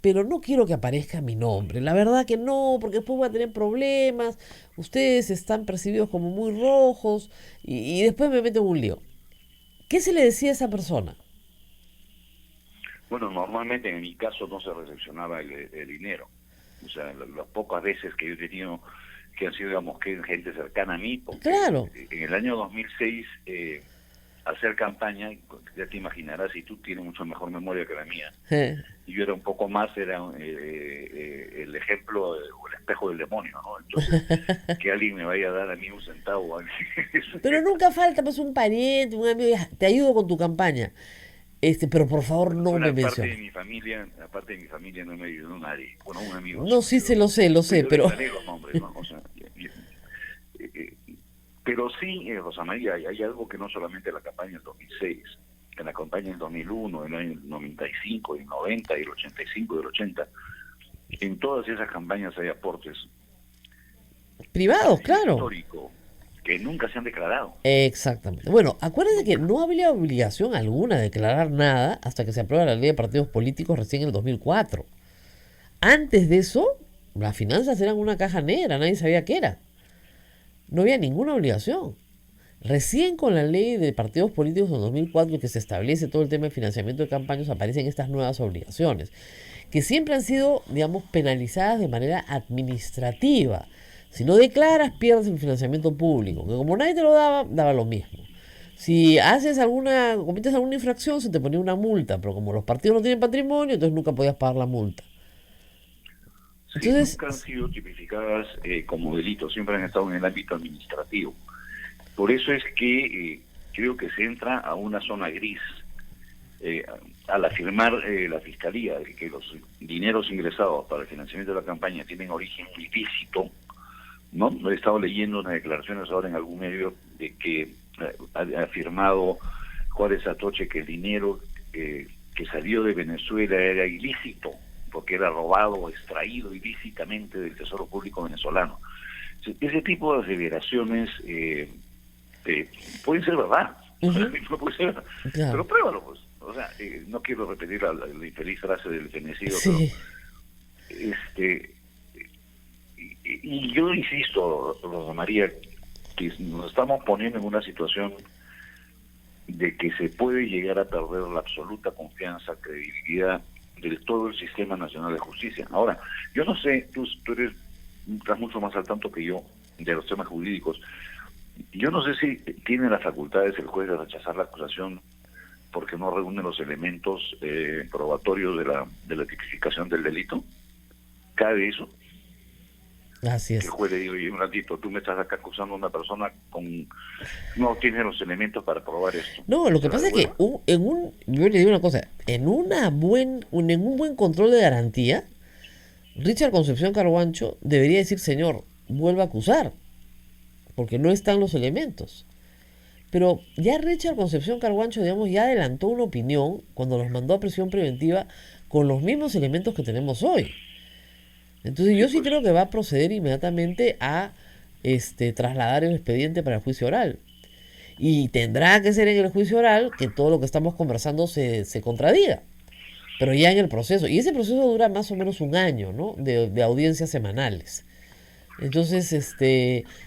Pero no quiero que aparezca mi nombre. La verdad que no, porque después voy a tener problemas. Ustedes están percibidos como muy rojos y después me meten en un lío. ¿Qué se le decía a esa persona? Bueno, normalmente en mi caso no se recepcionaba el dinero. O sea, las pocas veces que yo he tenido, que han sido, digamos, que gente cercana a mí, porque Claro. en el año 2006, hacer campaña, ya te imaginarás, y tú tienes mucho mejor memoria que la mía, y yo era un poco más, era el ejemplo o el espejo del demonio, ¿no? Entonces, que alguien me vaya a dar a mí un centavo. Pero nunca falta pues un pariente, un amigo, "Ya, te ayudo con tu campaña. Pero por favor no me Aparte de menciones. mi familia, no me ayudó nadie. Bueno, un amigo. No, sí se lo sé, Yo pero... le daré los nombres, ¿no? O sea, pero sí, Rosa María, hay algo que no solamente la campaña del 2006, en la campaña del 2001, en el año 95, el 90, y el 85 y el 80, en todas esas campañas hay aportes Privados, claro. históricos que nunca se han declarado. Exactamente. Bueno, acuérdense que no había obligación alguna de declarar nada hasta que se aprueba la ley de partidos políticos recién en el 2004. Antes de eso, las finanzas eran una caja negra, nadie sabía qué era. No había ninguna obligación. Recién con la ley de partidos políticos en 2004 que se establece todo el tema de financiamiento de campañas aparecen estas nuevas obligaciones, que siempre han sido, digamos, penalizadas de manera administrativa. Si no declaras, pierdes el financiamiento público, que como nadie te lo daba, daba lo mismo. Si cometes alguna infracción, se te ponía una multa, pero como los partidos no tienen patrimonio, entonces nunca podías pagar la multa. Sí, Entonces, nunca han sido tipificadas como delitos, siempre han estado en el ámbito administrativo. Por eso es que creo que se entra a una zona gris al afirmar la Fiscalía de que los dineros ingresados para el financiamiento de la campaña tienen origen ilícito, ¿no? He estado leyendo unas declaraciones ahora en algún medio de que ha afirmado Juárez Atoche que el dinero que salió de Venezuela era ilícito, porque era robado o extraído ilícitamente del Tesoro Público venezolano. Ese tipo de aseveraciones pueden ser verdad, no puede ser verdad. Claro. Pero pruébalo, pues. O sea, no quiero repetir la infeliz frase del fenecido, sí. pero y yo insisto, Rosa María, que nos estamos poniendo en una situación de que se puede llegar a perder la absoluta confianza, credibilidad de todo el Sistema Nacional de Justicia. Ahora, yo no sé, tú estás mucho más al tanto que yo de los temas jurídicos. Yo no sé si tiene las facultades el juez de rechazar la acusación porque no reúne los elementos probatorios de la tipificación del delito. ¿Cabe eso? Así Que es. el juez le diga, oye, un ratito, tú me estás acá acusando a una persona no tiene los elementos para probar esto. No, lo que pasa es que yo le digo una cosa, en un buen control de garantía, Richard Concepción Carhuancho debería decir, señor, vuelva a acusar, porque no están los elementos. Pero ya Richard Concepción Carhuancho, digamos, ya adelantó una opinión cuando los mandó a prisión preventiva con los mismos elementos que tenemos hoy. Entonces yo sí creo que va a proceder inmediatamente a trasladar el expediente para el juicio oral. Y tendrá que ser en el juicio oral que todo lo que estamos conversando se contradiga. Pero ya en el proceso. Y ese proceso dura más o menos un año, ¿no? De audiencias semanales. Entonces,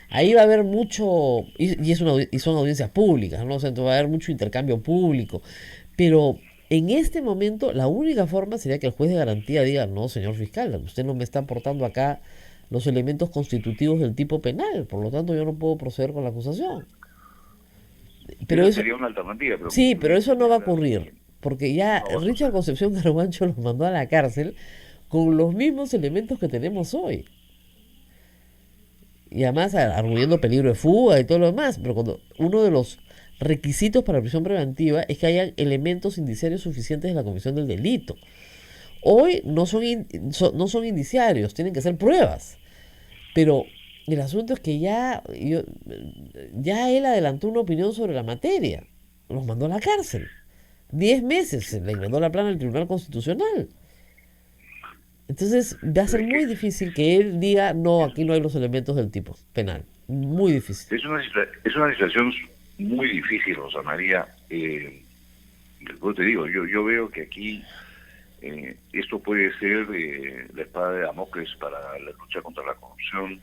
ahí va a haber mucho, y son audiencias públicas, ¿no? O sea, entonces va a haber mucho intercambio público. Pero en este momento, la única forma sería que el juez de garantía diga, no, señor fiscal, usted no me está aportando acá los elementos constitutivos del tipo penal, por lo tanto yo no puedo proceder con la acusación. Pero eso sería una alternativa. Pero sí, pero eso no va a ocurrir, porque ya No, Richard Concepción Carhuancho los mandó a la cárcel con los mismos elementos que tenemos hoy. Y además arguyendo peligro de fuga y todo lo demás, pero cuando uno de los requisitos para prisión preventiva es que hayan elementos indiciarios suficientes de la comisión del delito. Hoy no son indiciarios, tienen que ser pruebas. Pero el asunto es que ya él adelantó una opinión sobre la materia. Los mandó a la cárcel. 10 meses se le mandó la plana al Tribunal Constitucional. Entonces va a ser muy difícil que él diga, no, aquí no hay los elementos del tipo penal. Muy difícil. Es una situación muy difícil, Rosa María. Después te digo, yo veo que aquí esto puede ser la espada de Damocles para la lucha contra la corrupción,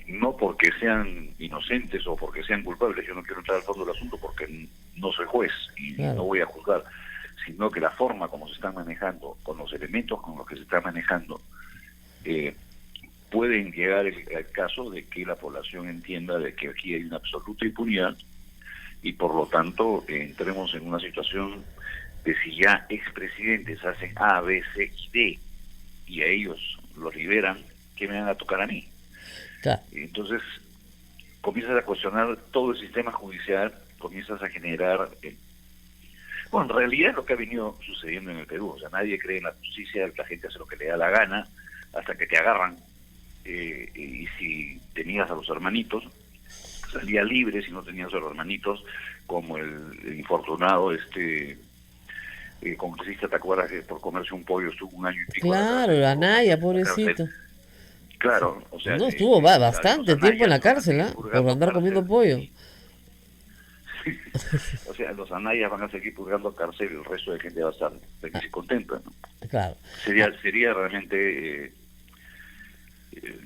no porque sean inocentes o porque sean culpables. Yo no quiero entrar al fondo del asunto porque no soy juez y no voy a juzgar, sino que la forma como se están manejando, con los elementos con los que se están manejando, pueden llegar al caso de que la población entienda de que aquí hay una absoluta impunidad y por lo tanto entremos en una situación de si ya expresidentes hacen A, B, C y D y a ellos los liberan, ¿qué me van a tocar a mí? Claro. Entonces comienzas a cuestionar todo el sistema judicial, comienzas a generar... Bueno, en realidad es lo que ha venido sucediendo en el Perú. O sea, nadie cree en la justicia, la gente hace lo que le da la gana hasta que te agarran. Y si tenías a los hermanitos, salía libre. Si no tenías a los hermanitos, como el infortunado congresista, ¿te acuerdas que por comerse un pollo estuvo 1 año y pico? Claro, la Naya, pobrecito. Claro, o sea... No, estuvo bastante tiempo en la cárcel, por andar comiendo pollo. O sea, los anayas van a seguir purgando cárcel y el resto de gente va a estar feliz y contenta, ¿no? Claro. Sería realmente...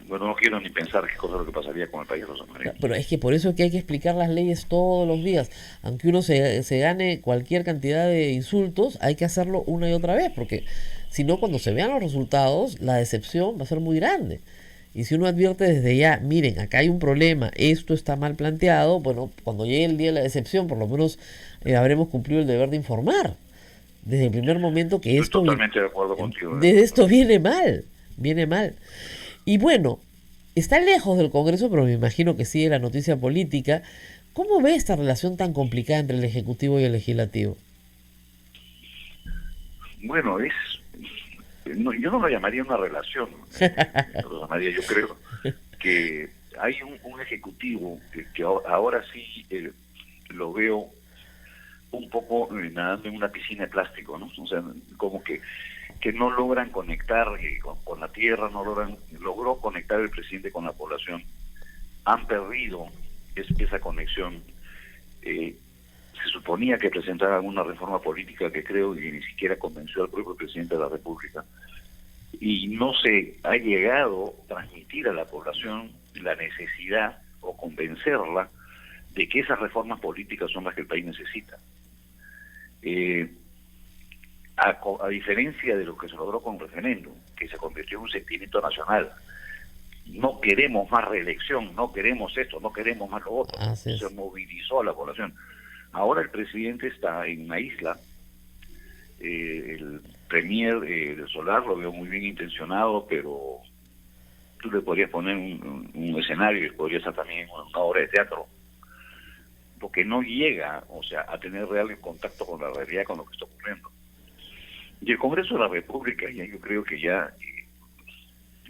bueno, no quiero ni pensar qué cosa es lo que pasaría con el país de Rosa María. Pero es que por eso es que hay que explicar las leyes todos los días. Aunque uno se gane cualquier cantidad de insultos, hay que hacerlo una y otra vez, porque si no, cuando se vean los resultados, la decepción va a ser muy grande. Y si uno advierte desde ya, miren, acá hay un problema, esto está mal planteado, bueno, cuando llegue el día de la decepción, por lo menos habremos cumplido el deber de informar. Desde el primer momento que esto... Estoy totalmente de acuerdo contigo. Desde esto viene mal. Y bueno, está lejos del Congreso, pero me imagino que sigue la noticia política. ¿Cómo ve esta relación tan complicada entre el Ejecutivo y el Legislativo? Bueno, yo no lo llamaría una relación, lo llamaría, yo creo que hay un ejecutivo que ahora sí lo veo un poco nadando en una piscina de plástico, ¿no? O sea, como que no logran conectar con la tierra, logró conectar el presidente con la población, han perdido esa conexión. Se suponía que presentaban una reforma política que creo que ni siquiera convenció al propio presidente de la República, y no se ha llegado a transmitir a la población la necesidad o convencerla de que esas reformas políticas son las que el país necesita. A diferencia de lo que se logró con el referéndum, que se convirtió en un sentimiento nacional, no queremos más reelección, no queremos esto, no queremos más lo otro, se movilizó a la población. Ahora el presidente está en una isla, el premier del Solar lo veo muy bien intencionado, pero tú le podrías poner un escenario y podría ser también una obra de teatro, porque no llega, o sea, a tener real contacto con la realidad, con lo que está ocurriendo. Y el Congreso de la República, ya yo creo que ya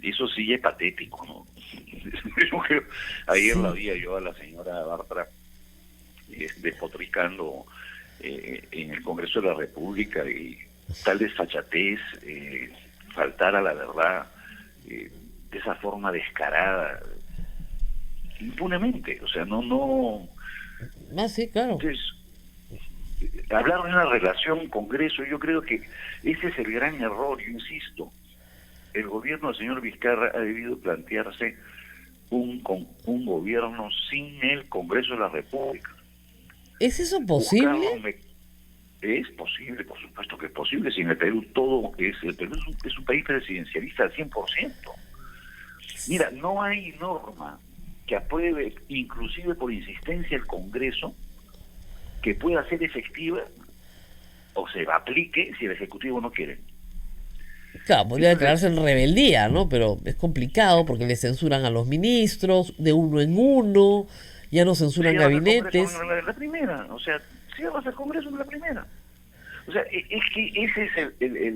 eso sí es patético, ¿no? Yo creo, ayer la vi yo a la señora Bartra despotricando en el Congreso de la República, y tal desfachatez, faltar a la verdad de esa forma descarada, impunemente, o sea, no. Sí, claro. Entonces, hablar de una relación Congreso, yo creo que ese es el gran error. Yo insisto, el gobierno del señor Vizcarra ha debido plantearse un gobierno sin el Congreso de la República. ¿Es eso posible? Es posible, por supuesto que es posible. Si en el Perú el Perú es un país presidencialista al 100%. Mira, no hay norma que apruebe, inclusive por insistencia el Congreso, que pueda ser efectiva o se aplique si el Ejecutivo no quiere. Claro, podría declararse en rebeldía, ¿no? Pero es complicado porque le censuran a los ministros de uno en uno, ya no censuran Cierras el gabinetes. Congreso en la primera, o sea, cierras el Congreso en la primera. O sea, es que ese es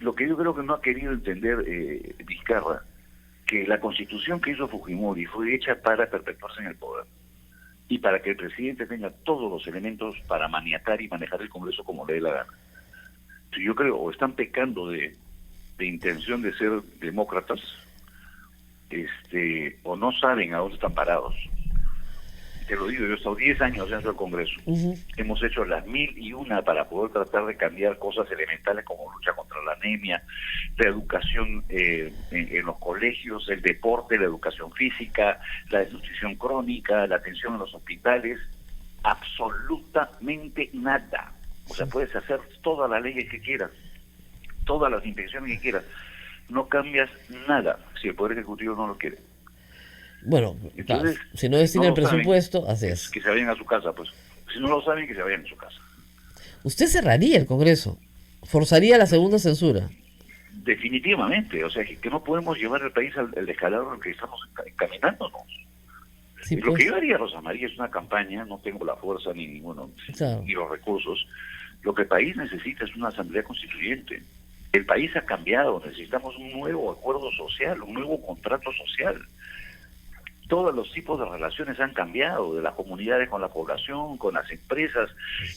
lo que yo creo que no ha querido entender Vizcarra, que la Constitución que hizo Fujimori fue hecha para perpetuarse en el poder y para que el presidente tenga todos los elementos para maniatar y manejar el Congreso como le dé la gana. Entonces, yo creo, o están pecando de intención de ser demócratas, o no saben a dónde están parados. Te lo digo, yo he estado 10 años dentro del Congreso. Hemos hecho las 1001 para poder tratar de cambiar cosas elementales como lucha contra la anemia, la educación en los colegios, el deporte, la educación física, la desnutrición crónica, la atención en los hospitales. Absolutamente nada. O sea, puedes hacer todas las leyes que quieras, todas las inspecciones que quieras. No cambias nada si el Poder Ejecutivo no lo quiere. Bueno, Entonces, si no destina el lo saben, presupuesto, así es. que se vayan a su casa, pues. Si no lo saben, que se vayan a su casa. Usted cerraría el Congreso, forzaría la segunda censura. Definitivamente, o sea, que no podemos llevar el país al descalabro en el que estamos encaminándonos. Sí, Lo pues. que yo haría, Rosa María, es una campaña, no tengo la fuerza ni Claro. ni los recursos. Lo que el país necesita es una asamblea constituyente. El país ha cambiado, necesitamos un nuevo acuerdo social, un nuevo contrato social. Todos los tipos de relaciones han cambiado, de las comunidades con la población, con las empresas,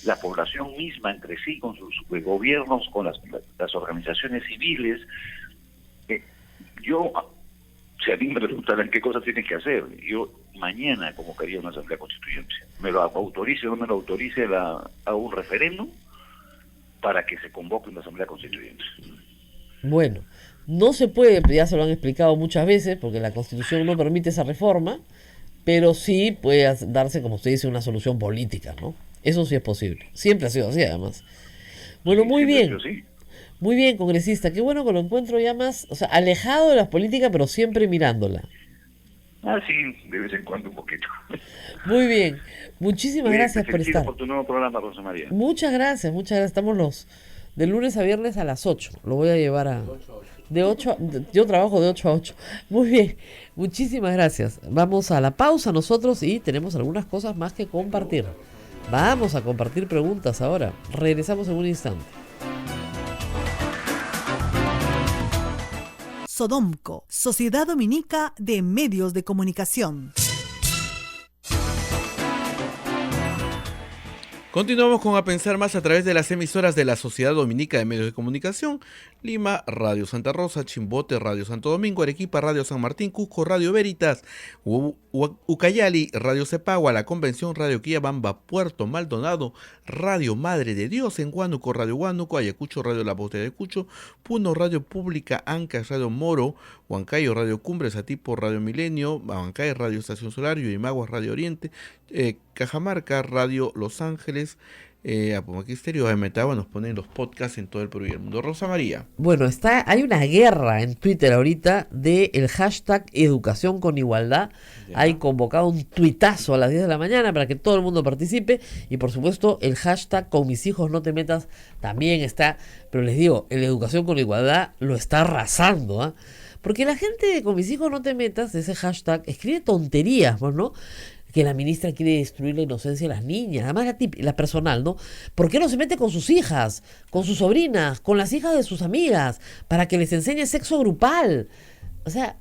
la población misma entre sí, con sus gobiernos, con las organizaciones civiles. Si a mí me preguntaran qué cosas tienen que hacer, yo mañana convocaría una asamblea constituyente. Me lo autorice o no me lo autorice, hago un referéndum para que se convoque una asamblea constituyente. Bueno, no se puede, ya se lo han explicado muchas veces, porque la Constitución no permite esa reforma, pero sí puede darse, como usted dice, una solución política, ¿no? Eso sí es posible. Siempre ha sido así, además. Bueno, Sí, muy bien. sí. Muy bien, congresista. Qué bueno que lo encuentro ya más, o sea, alejado de las políticas, pero siempre mirándola. Sí, de vez en cuando un poquito. Muy bien. Muchísimas gracias Te por felicito estar. por tu nuevo programa, Rosa María. Muchas gracias, muchas gracias. Estamos de lunes a viernes a las 8. Lo voy a llevar a... Yo trabajo de 8 a 8. Muy bien, muchísimas gracias. Vamos a la pausa nosotros y tenemos algunas cosas más que compartir. Vamos a compartir preguntas ahora. Regresamos en un instante. Sodomco, Sociedad Dominica de Medios de Comunicación. Continuamos con A Pensar Más a través de las emisoras de la Sociedad Dominica de Medios de Comunicación: Lima, Radio Santa Rosa; Chimbote, Radio Santo Domingo; Arequipa, Radio San Martín; Cusco, Radio Veritas; Ucayali, Radio Cepagua; La Convención, Radio Quillabamba; Puerto Maldonado, Radio Madre de Dios; en Huánuco, Radio Huánuco; Ayacucho, Radio La Voz de Ayacucho; Puno, Radio Pública; Ancash, Radio Moro; Huancayo, Radio Cumbres; Atipo, Radio Milenio; Abancay, Radio Estación Solar; Yurimaguas, Radio Oriente; Cajamarca, Radio Los Ángeles; Apomaquí Estéreo, de Metagua. Nos ponen los podcasts en todo el Perú y el mundo. Rosa María. Bueno, hay una guerra en Twitter ahorita del hashtag Educación con Igualdad. Ya. Hay convocado un tuitazo a las 10 de la mañana para que todo el mundo participe. Y por supuesto el hashtag Con mis hijos no te metas también está. Pero les digo, el Educación con Igualdad lo está arrasando, ¿eh? Porque la gente Con mis hijos no te metas, ese hashtag, escribe tonterías, ¿no? Que la ministra quiere destruir la inocencia de las niñas, además la personal, ¿no? ¿Por qué no se mete con sus hijas, con sus sobrinas, con las hijas de sus amigas, para que les enseñe sexo grupal? O sea,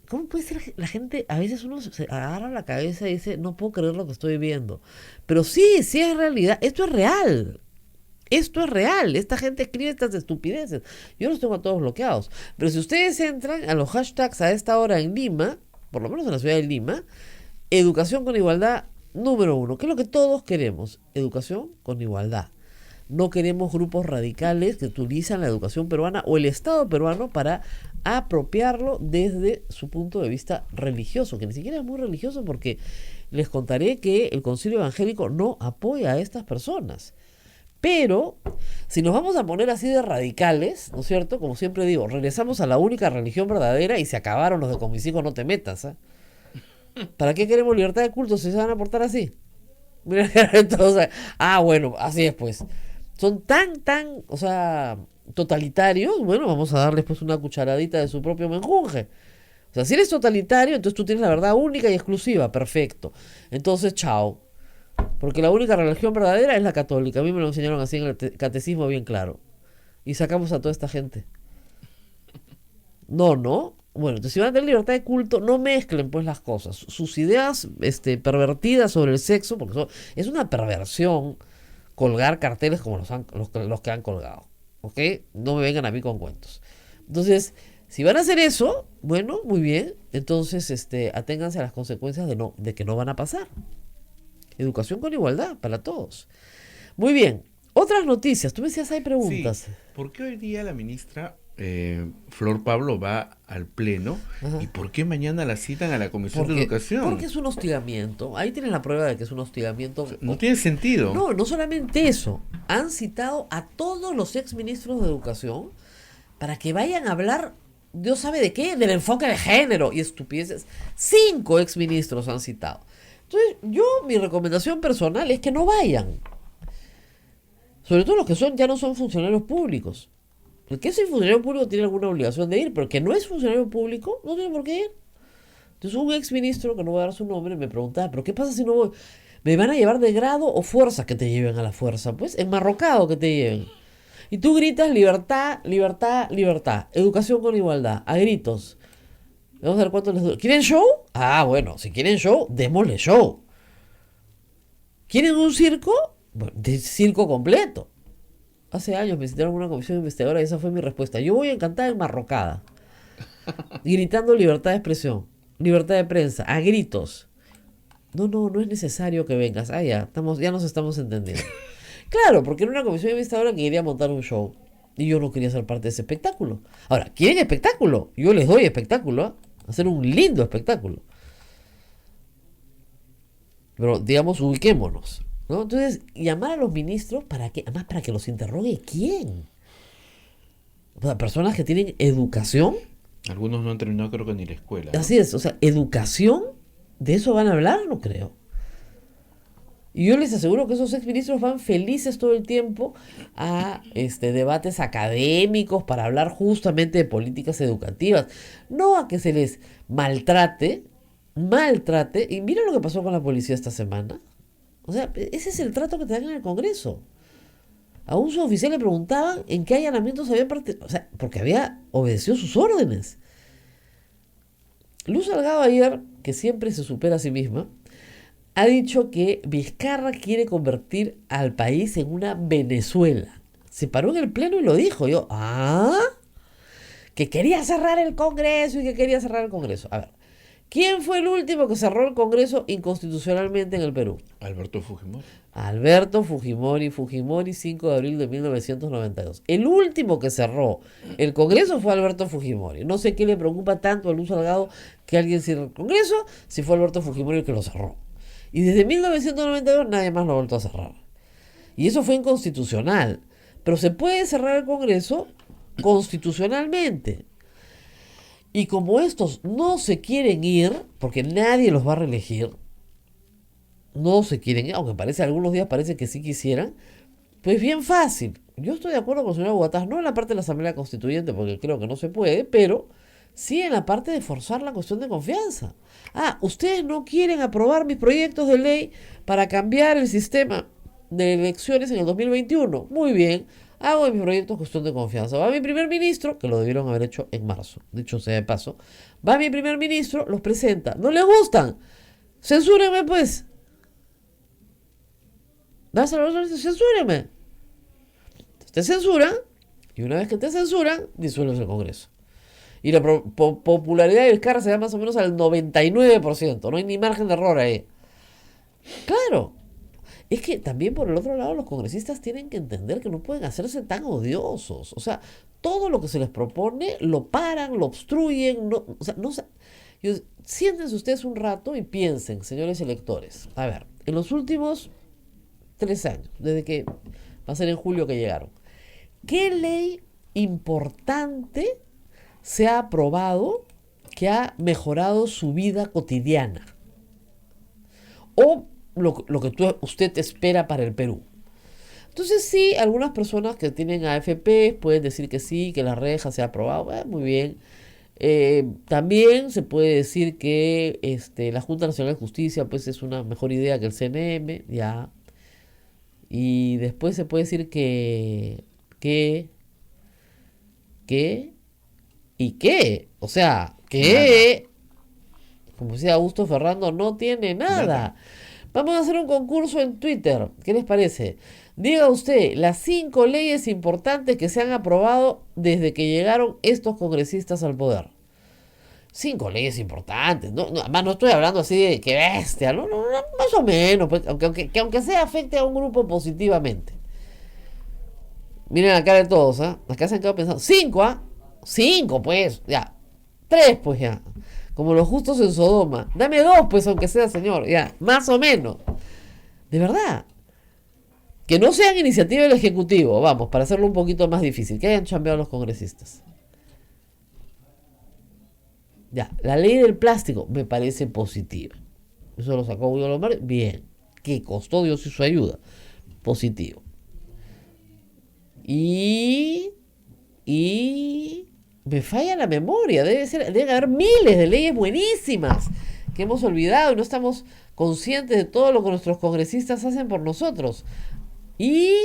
¿cómo puede ser la gente? A veces uno se agarra la cabeza y dice, no puedo creer lo que estoy viendo. Pero sí es realidad, esto es real. Esto es real, esta gente escribe estas estupideces. Yo los tengo a todos bloqueados. Pero si ustedes entran a los hashtags a esta hora en Lima, por lo menos en la ciudad de Lima, Educación con Igualdad, número 1. ¿Qué es lo que todos queremos? Educación con igualdad. No queremos grupos radicales que utilizan la educación peruana o el Estado peruano para apropiarlo desde su punto de vista religioso, que ni siquiera es muy religioso, porque les contaré que el Concilio Evangélico no apoya a estas personas. Pero si nos vamos a poner así de radicales, ¿no es cierto? Como siempre digo, regresamos a la única religión verdadera y se acabaron los de Con mis hijos no te metas, ¿eh? ¿Para qué queremos libertad de culto si se van a portar así? Entonces, bueno, así es pues. Son tan, o sea, totalitarios. Bueno, vamos a darles pues una cucharadita de su propio menjunje. O sea, si eres totalitario, entonces tú tienes la verdad única y exclusiva, perfecto. Entonces, chao. Porque la única religión verdadera es la católica. A mí me lo enseñaron así en el catecismo bien claro. Y sacamos a toda esta gente. No. Bueno, entonces si van a tener libertad de culto, no mezclen pues las cosas. Sus ideas pervertidas sobre el sexo, porque es una perversión colgar carteles como los que han colgado. ¿Ok? No me vengan a mí con cuentos. Entonces, si van a hacer eso, bueno, muy bien. Entonces, aténganse a las consecuencias de que no van a pasar. Educación con igualdad para todos. Muy bien. Otras noticias. Tú me decías, hay preguntas. Sí. ¿Por qué hoy día la ministra Flor Pablo va al Pleno? Ajá. ¿Y por qué mañana la citan a la Comisión de Educación? Porque es un hostigamiento. Ahí tienes la prueba de que es un hostigamiento. No tiene sentido. No solamente eso. Han citado a todos los exministros de Educación para que vayan a hablar, Dios sabe de qué, del enfoque de género y estupideces. 5 exministros han citado. Entonces, mi recomendación personal es que no vayan. Sobre todo los que ya no son funcionarios públicos. El que es funcionario público tiene alguna obligación de ir, pero el que no es funcionario público no tiene por qué ir. Entonces, un exministro, que no voy a dar su nombre, me preguntaba, ¿pero qué pasa si no voy? ¿Me van a llevar de grado o fuerza? Que te lleven a la fuerza, pues, enmarrocado que te lleven. Y tú gritas libertad, libertad, libertad. Educación con igualdad, a gritos. Vamos a ver cuánto les dura. ¿Quieren show? Ah, bueno, si quieren show, démosle show. ¿Quieren un circo? Bueno, de circo completo. Hace años me citaron una comisión investigadora y esa fue mi respuesta. Yo voy encantada enmarrocada. Gritando libertad de expresión, libertad de prensa, a gritos. No es necesario que vengas. Ah, ya nos estamos entendiendo. Claro, porque era una comisión investigadora que quería montar un show. Y yo no quería ser parte de ese espectáculo. Ahora, ¿quieren espectáculo? Yo les doy espectáculo, ¿eh? Hacer un lindo espectáculo. Pero, digamos, ubiquémonos, ¿no? Entonces, llamar a los ministros, ¿para qué? Además, para que los interrogue ¿quién? O sea, personas que tienen educación. Algunos no han terminado, creo que ni la escuela, ¿no? Así es, o sea, educación, ¿de eso van a hablar? No creo. Y yo les aseguro que esos exministros van felices todo el tiempo a debates académicos para hablar justamente de políticas educativas. No a que se les maltrate. Y mira lo que pasó con la policía esta semana. O sea, ese es el trato que te dan en el Congreso. A un suboficial le preguntaban en qué allanamientos había participado. O sea, porque había obedecido sus órdenes. Luz Salgado ayer, que siempre se supera a sí misma, ha dicho que Vizcarra quiere convertir al país en una Venezuela. Se paró en el Pleno y lo dijo. Que quería cerrar el Congreso. A ver, ¿quién fue el último que cerró el Congreso inconstitucionalmente en el Perú? Alberto Fujimori. Alberto Fujimori, 5 de abril de 1992. El último que cerró el Congreso fue Alberto Fujimori. No sé qué le preocupa tanto a Luz Salgado que alguien cierre el Congreso, si fue Alberto Fujimori el que lo cerró. Y desde 1992 nadie más lo ha vuelto a cerrar. Y eso fue inconstitucional. Pero se puede cerrar el Congreso constitucionalmente. Y como estos no se quieren ir, porque nadie los va a reelegir, no se quieren ir, aunque algunos días parece que sí quisieran, pues bien fácil. Yo estoy de acuerdo con el señor Bogotá, no en la parte de la Asamblea Constituyente, porque creo que no se puede, pero sí en la parte de forzar la cuestión de confianza. Ustedes no quieren aprobar mis proyectos de ley para cambiar el sistema de elecciones en el 2021. Muy bien, hago mis proyectos cuestión de confianza. Va mi primer ministro, que lo debieron haber hecho en marzo, dicho sea de paso. Va mi primer ministro, los presenta. ¿No les gustan? Censúrenme, pues. Censúrenme. Te censuran, y una vez que te censuran, disuelves el Congreso. Y la popularidad de Vizcarra se da más o menos al 99%. No hay ni margen de error ahí. Claro. Es que también por el otro lado los congresistas tienen que entender que no pueden hacerse tan odiosos. O sea, todo lo que se les propone lo paran, lo obstruyen. Siéntense ustedes un rato y piensen, señores electores. A ver, en los últimos 3 años, desde que va a ser en julio que llegaron, ¿qué ley importante se ha aprobado que ha mejorado su vida cotidiana? O lo que usted espera para el Perú. Entonces sí, algunas personas que tienen AFP pueden decir que sí, que la reja se ha aprobado. Muy bien. También se puede decir que la Junta Nacional de Justicia pues es una mejor idea que el CNM, ya. Y después se puede decir ¿y qué? O sea, que, como decía Augusto Ferrando, no tiene nada. Vamos a hacer un concurso en Twitter. ¿Qué les parece? Diga usted las 5 leyes importantes que se han aprobado desde que llegaron estos congresistas al poder. 5 leyes importantes. Además, no estoy hablando así de que bestia, no, más o menos, pues, aunque sea afecte a un grupo positivamente. Miren la cara de todos, ¿ah? Acá se han quedado pensando. 5, ¿ah? 5, pues, ya. 3, pues, ya. Como los justos en Sodoma. Dame 2, pues, aunque sea, señor, ya. Más o menos. De verdad. Que no sean iniciativa del Ejecutivo, vamos, para hacerlo un poquito más difícil. Que hayan chambeado los congresistas. Ya, la ley del plástico me parece positiva. Eso lo sacó Guido Lombardi. Bien. Que costó Dios y su ayuda. Positivo. Y me falla la memoria. Deben haber miles de leyes buenísimas que hemos olvidado y no estamos conscientes de todo lo que nuestros congresistas hacen por nosotros. Y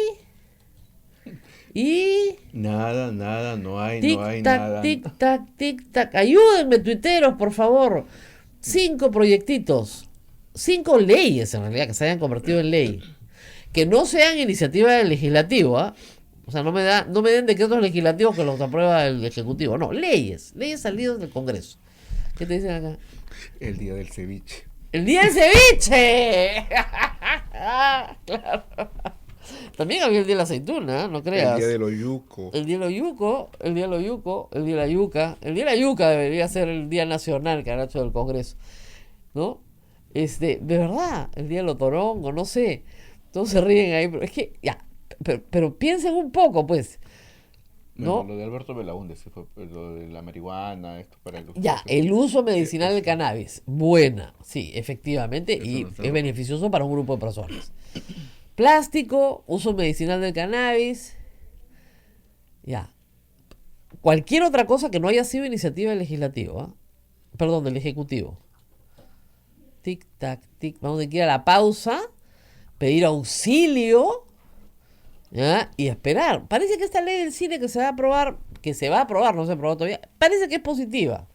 Nada, no hay tic-tac, nada. tic-tac, tic-tac. Ayúdenme, tuiteros, por favor. 5 proyectitos. 5 leyes, en realidad, que se hayan convertido en ley. Que no sean iniciativa del legislativo, ¿ah? O sea, no me den decretos legislativos que los aprueba el Ejecutivo. No, leyes salidas del Congreso. ¿Qué te dicen acá? El día del ceviche. ¡El día del ceviche! Claro. También había el día de la aceituna, no creas. El día del oyuco. El día del oyuco, el día del oyuco, el día de la yuca. El día de la yuca debería ser el día nacional, caracho, del Congreso. ¿No? De verdad, el día del otorongo, no sé. Todos se ríen ahí, pero es que, ya, pero piensen un poco, pues. ¿No? Bueno, lo de Alberto Belaúnde, fue lo de la marihuana, esto para el Ya, el uso medicinal del cannabis. Buena, sí, efectivamente, Eso y no está es beneficioso para un grupo de personas. Plástico, uso medicinal del cannabis. Ya. Cualquier otra cosa que no haya sido iniciativa del legislativo, ¿ah? Perdón, del ejecutivo. Tic, tac, tic. Vamos a tener que ir a la pausa, pedir auxilio, ¿ya? Y esperar. Parece que esta ley del cine que se va a aprobar, no se aprobó todavía, parece que es positiva.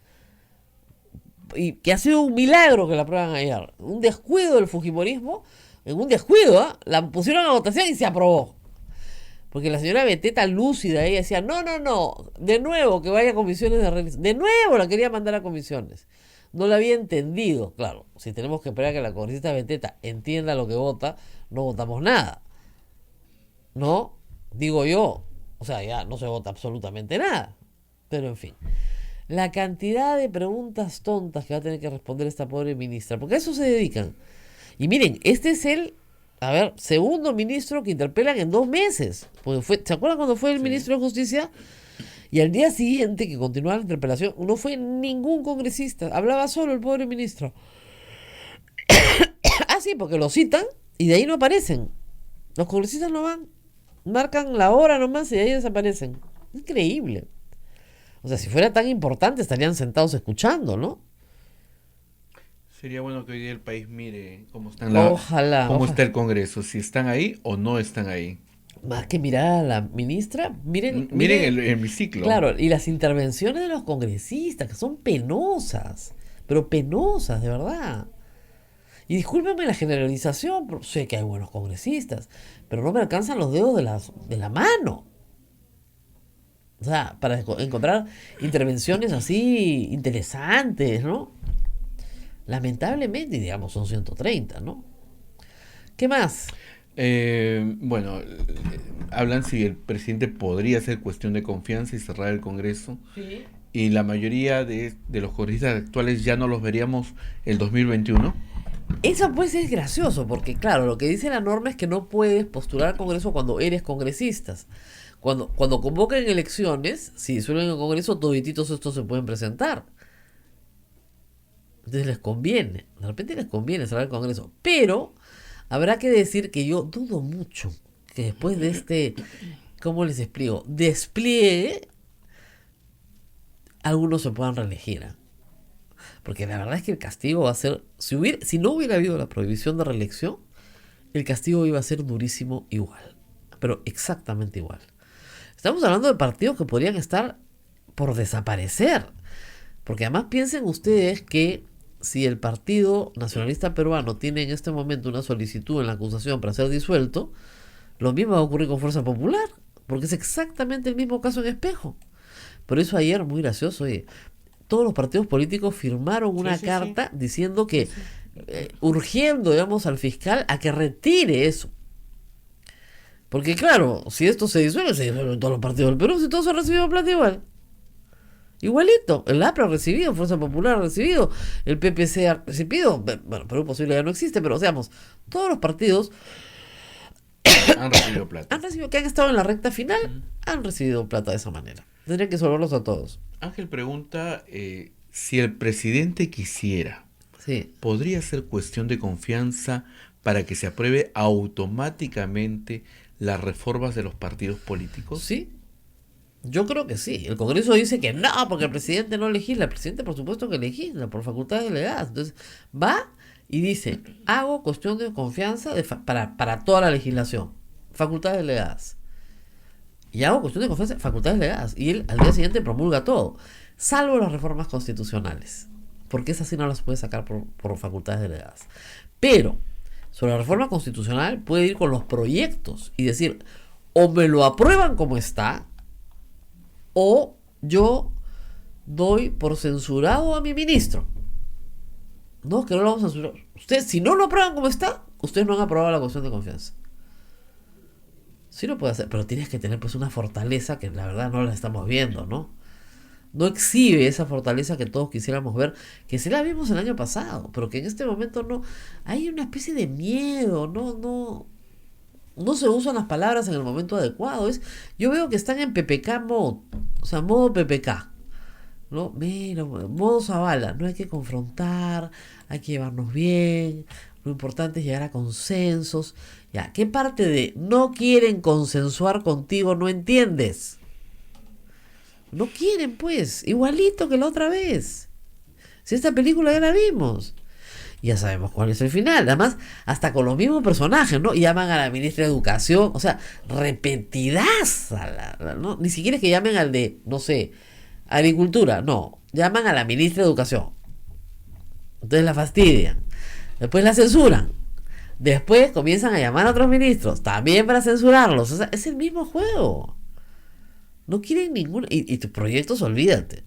Y que ha sido un milagro que la aprueban ayer. Un descuido del fujimorismo. En un descuido, ¿eh? La pusieron a votación y se aprobó. Porque la señora Beteta lúcida, ella decía, no, de nuevo que vaya a comisiones de revisión. De nuevo la quería mandar a comisiones. No la había entendido. Claro, si tenemos que esperar a que la congresista Beteta entienda lo que vota, no votamos nada. ¿No? Digo yo. O sea, ya no se vota absolutamente nada. Pero en fin. La cantidad de preguntas tontas que va a tener que responder esta pobre ministra. Porque a eso se dedican. Y miren, este es el, segundo ministro que interpelan en 2 meses. Porque ¿se acuerdan cuando fue el ministro de Justicia? Y al día siguiente que continuaba la interpelación, no fue ningún congresista. Hablaba solo el pobre ministro. Ah, sí, porque lo citan y de ahí no aparecen. Los congresistas no van. Marcan la hora nomás y de ahí desaparecen. Increíble. O sea, si fuera tan importante estarían sentados escuchando, ¿no? Sería bueno que hoy día el país mire cómo Ojalá. está el Congreso, si están ahí o no están ahí. Más que mirar a la ministra, miren el hemiciclo. Claro, y las intervenciones de los congresistas, que son penosas, pero penosas, de verdad. Y discúlpenme la generalización, pero sé que hay buenos congresistas, pero no me alcanzan los dedos de la mano. O sea, para encontrar intervenciones así interesantes, ¿no? Lamentablemente, digamos, son 130, ¿no? ¿Qué más? Bueno, hablan si el presidente podría hacer cuestión de confianza y cerrar el Congreso. Sí. Y la mayoría de los congresistas actuales ya no los veríamos el 2021. Eso pues es gracioso, porque claro, lo que dice la norma es que no puedes postular al Congreso cuando eres congresista. Cuando convocan elecciones, si disuelven el Congreso, todititos estos se pueden presentar. Entonces les conviene, de repente les conviene cerrar el Congreso. Pero habrá que decir que yo dudo mucho que después de ¿cómo les explico? Despliegue, algunos se puedan reelegir. Porque la verdad es que el castigo va a ser, si no hubiera habido la prohibición de reelección, el castigo iba a ser durísimo igual, pero exactamente igual. Estamos hablando de partidos que podrían estar por desaparecer, porque además piensen ustedes que si el Partido Nacionalista Peruano tiene en este momento una solicitud en la acusación para ser disuelto, lo mismo va a ocurrir con Fuerza Popular, porque es exactamente el mismo caso en Espejo. Por eso ayer, muy gracioso, oye, todos los partidos políticos firmaron una carta diciendo que, urgiendo, digamos, al fiscal a que retire eso. Porque claro, si esto se disuelve en todos los partidos del Perú, si todos han recibido plata igual. Igualito, el APRA ha recibido, Fuerza Popular ha recibido, el PPC ha recibido, bueno, Perú posible ya no existe, pero digamos, todos los partidos Han recibido plata. que han estado en la recta final, han recibido plata de esa manera. Tendrían que solverlos a todos. Ángel pregunta si el presidente quisiera, Sí. ¿podría ser cuestión de confianza para que se apruebe automáticamente las reformas de los partidos políticos? Sí, yo creo que sí. El Congreso dice que no, porque el presidente no legisla. El presidente, por supuesto, que legisla por facultades delegadas. Entonces, va y dice, hago cuestión de confianza para toda la legislación. Facultades delegadas. Y hago cuestión de confianza, facultades delegadas. Y él al día siguiente promulga todo. Salvo las reformas constitucionales. Porque esas sí no las puede sacar por facultades delegadas. Pero, sobre la reforma constitucional, puede ir con los proyectos y decir, o me lo aprueban como está, o yo doy por censurado a mi ministro. No, que no lo vamos a censurar. Ustedes, si no lo aprueban como está, ustedes no han aprobado la cuestión de confianza. Sí lo puede hacer, pero tienes que tener pues una fortaleza que la verdad no la estamos viendo, ¿no? No exhibe esa fortaleza que todos quisiéramos ver, que sí la vimos el año pasado, pero que en este momento no. Hay una especie de miedo, no se usan las palabras en el momento adecuado. Yo veo que están en PPK mode, o sea, modo PPK, ¿no? Mira, modo Zavala, no hay que confrontar, hay que llevarnos bien, lo importante es llegar a consensos. Ya, ¿qué parte de no quieren consensuar contigo no entiendes? No quieren, pues, igualito que la otra vez. Si esta película ya la vimos. Ya sabemos cuál es el final. Además, hasta con los mismos personajes, ¿no? Llaman a la ministra de Educación, o sea, repetidas. ¿No? Ni siquiera es que llamen al de, no sé, Agricultura, no. Llaman a la ministra de Educación. Entonces la fastidian. Después la censuran. Después comienzan a llamar a otros ministros, también para censurarlos. O sea, es el mismo juego. No quieren ningún... Y tus proyectos, olvídate.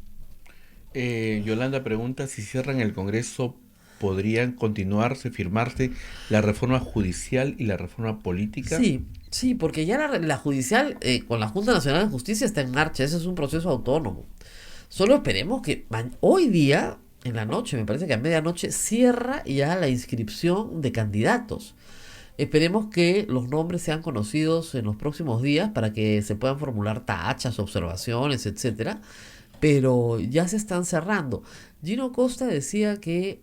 Yolanda pregunta si cierran el Congreso, ¿podrían continuarse, firmarse la reforma judicial y la reforma política? Sí, porque ya la judicial con la Junta Nacional de Justicia está en marcha. Ese es un proceso autónomo. Solo esperemos que hoy día, en la noche, me parece que a medianoche, cierra ya la inscripción de candidatos. Esperemos que los nombres sean conocidos en los próximos días para que se puedan formular tachas, observaciones, etcétera. Pero ya se están cerrando. Gino Costa decía que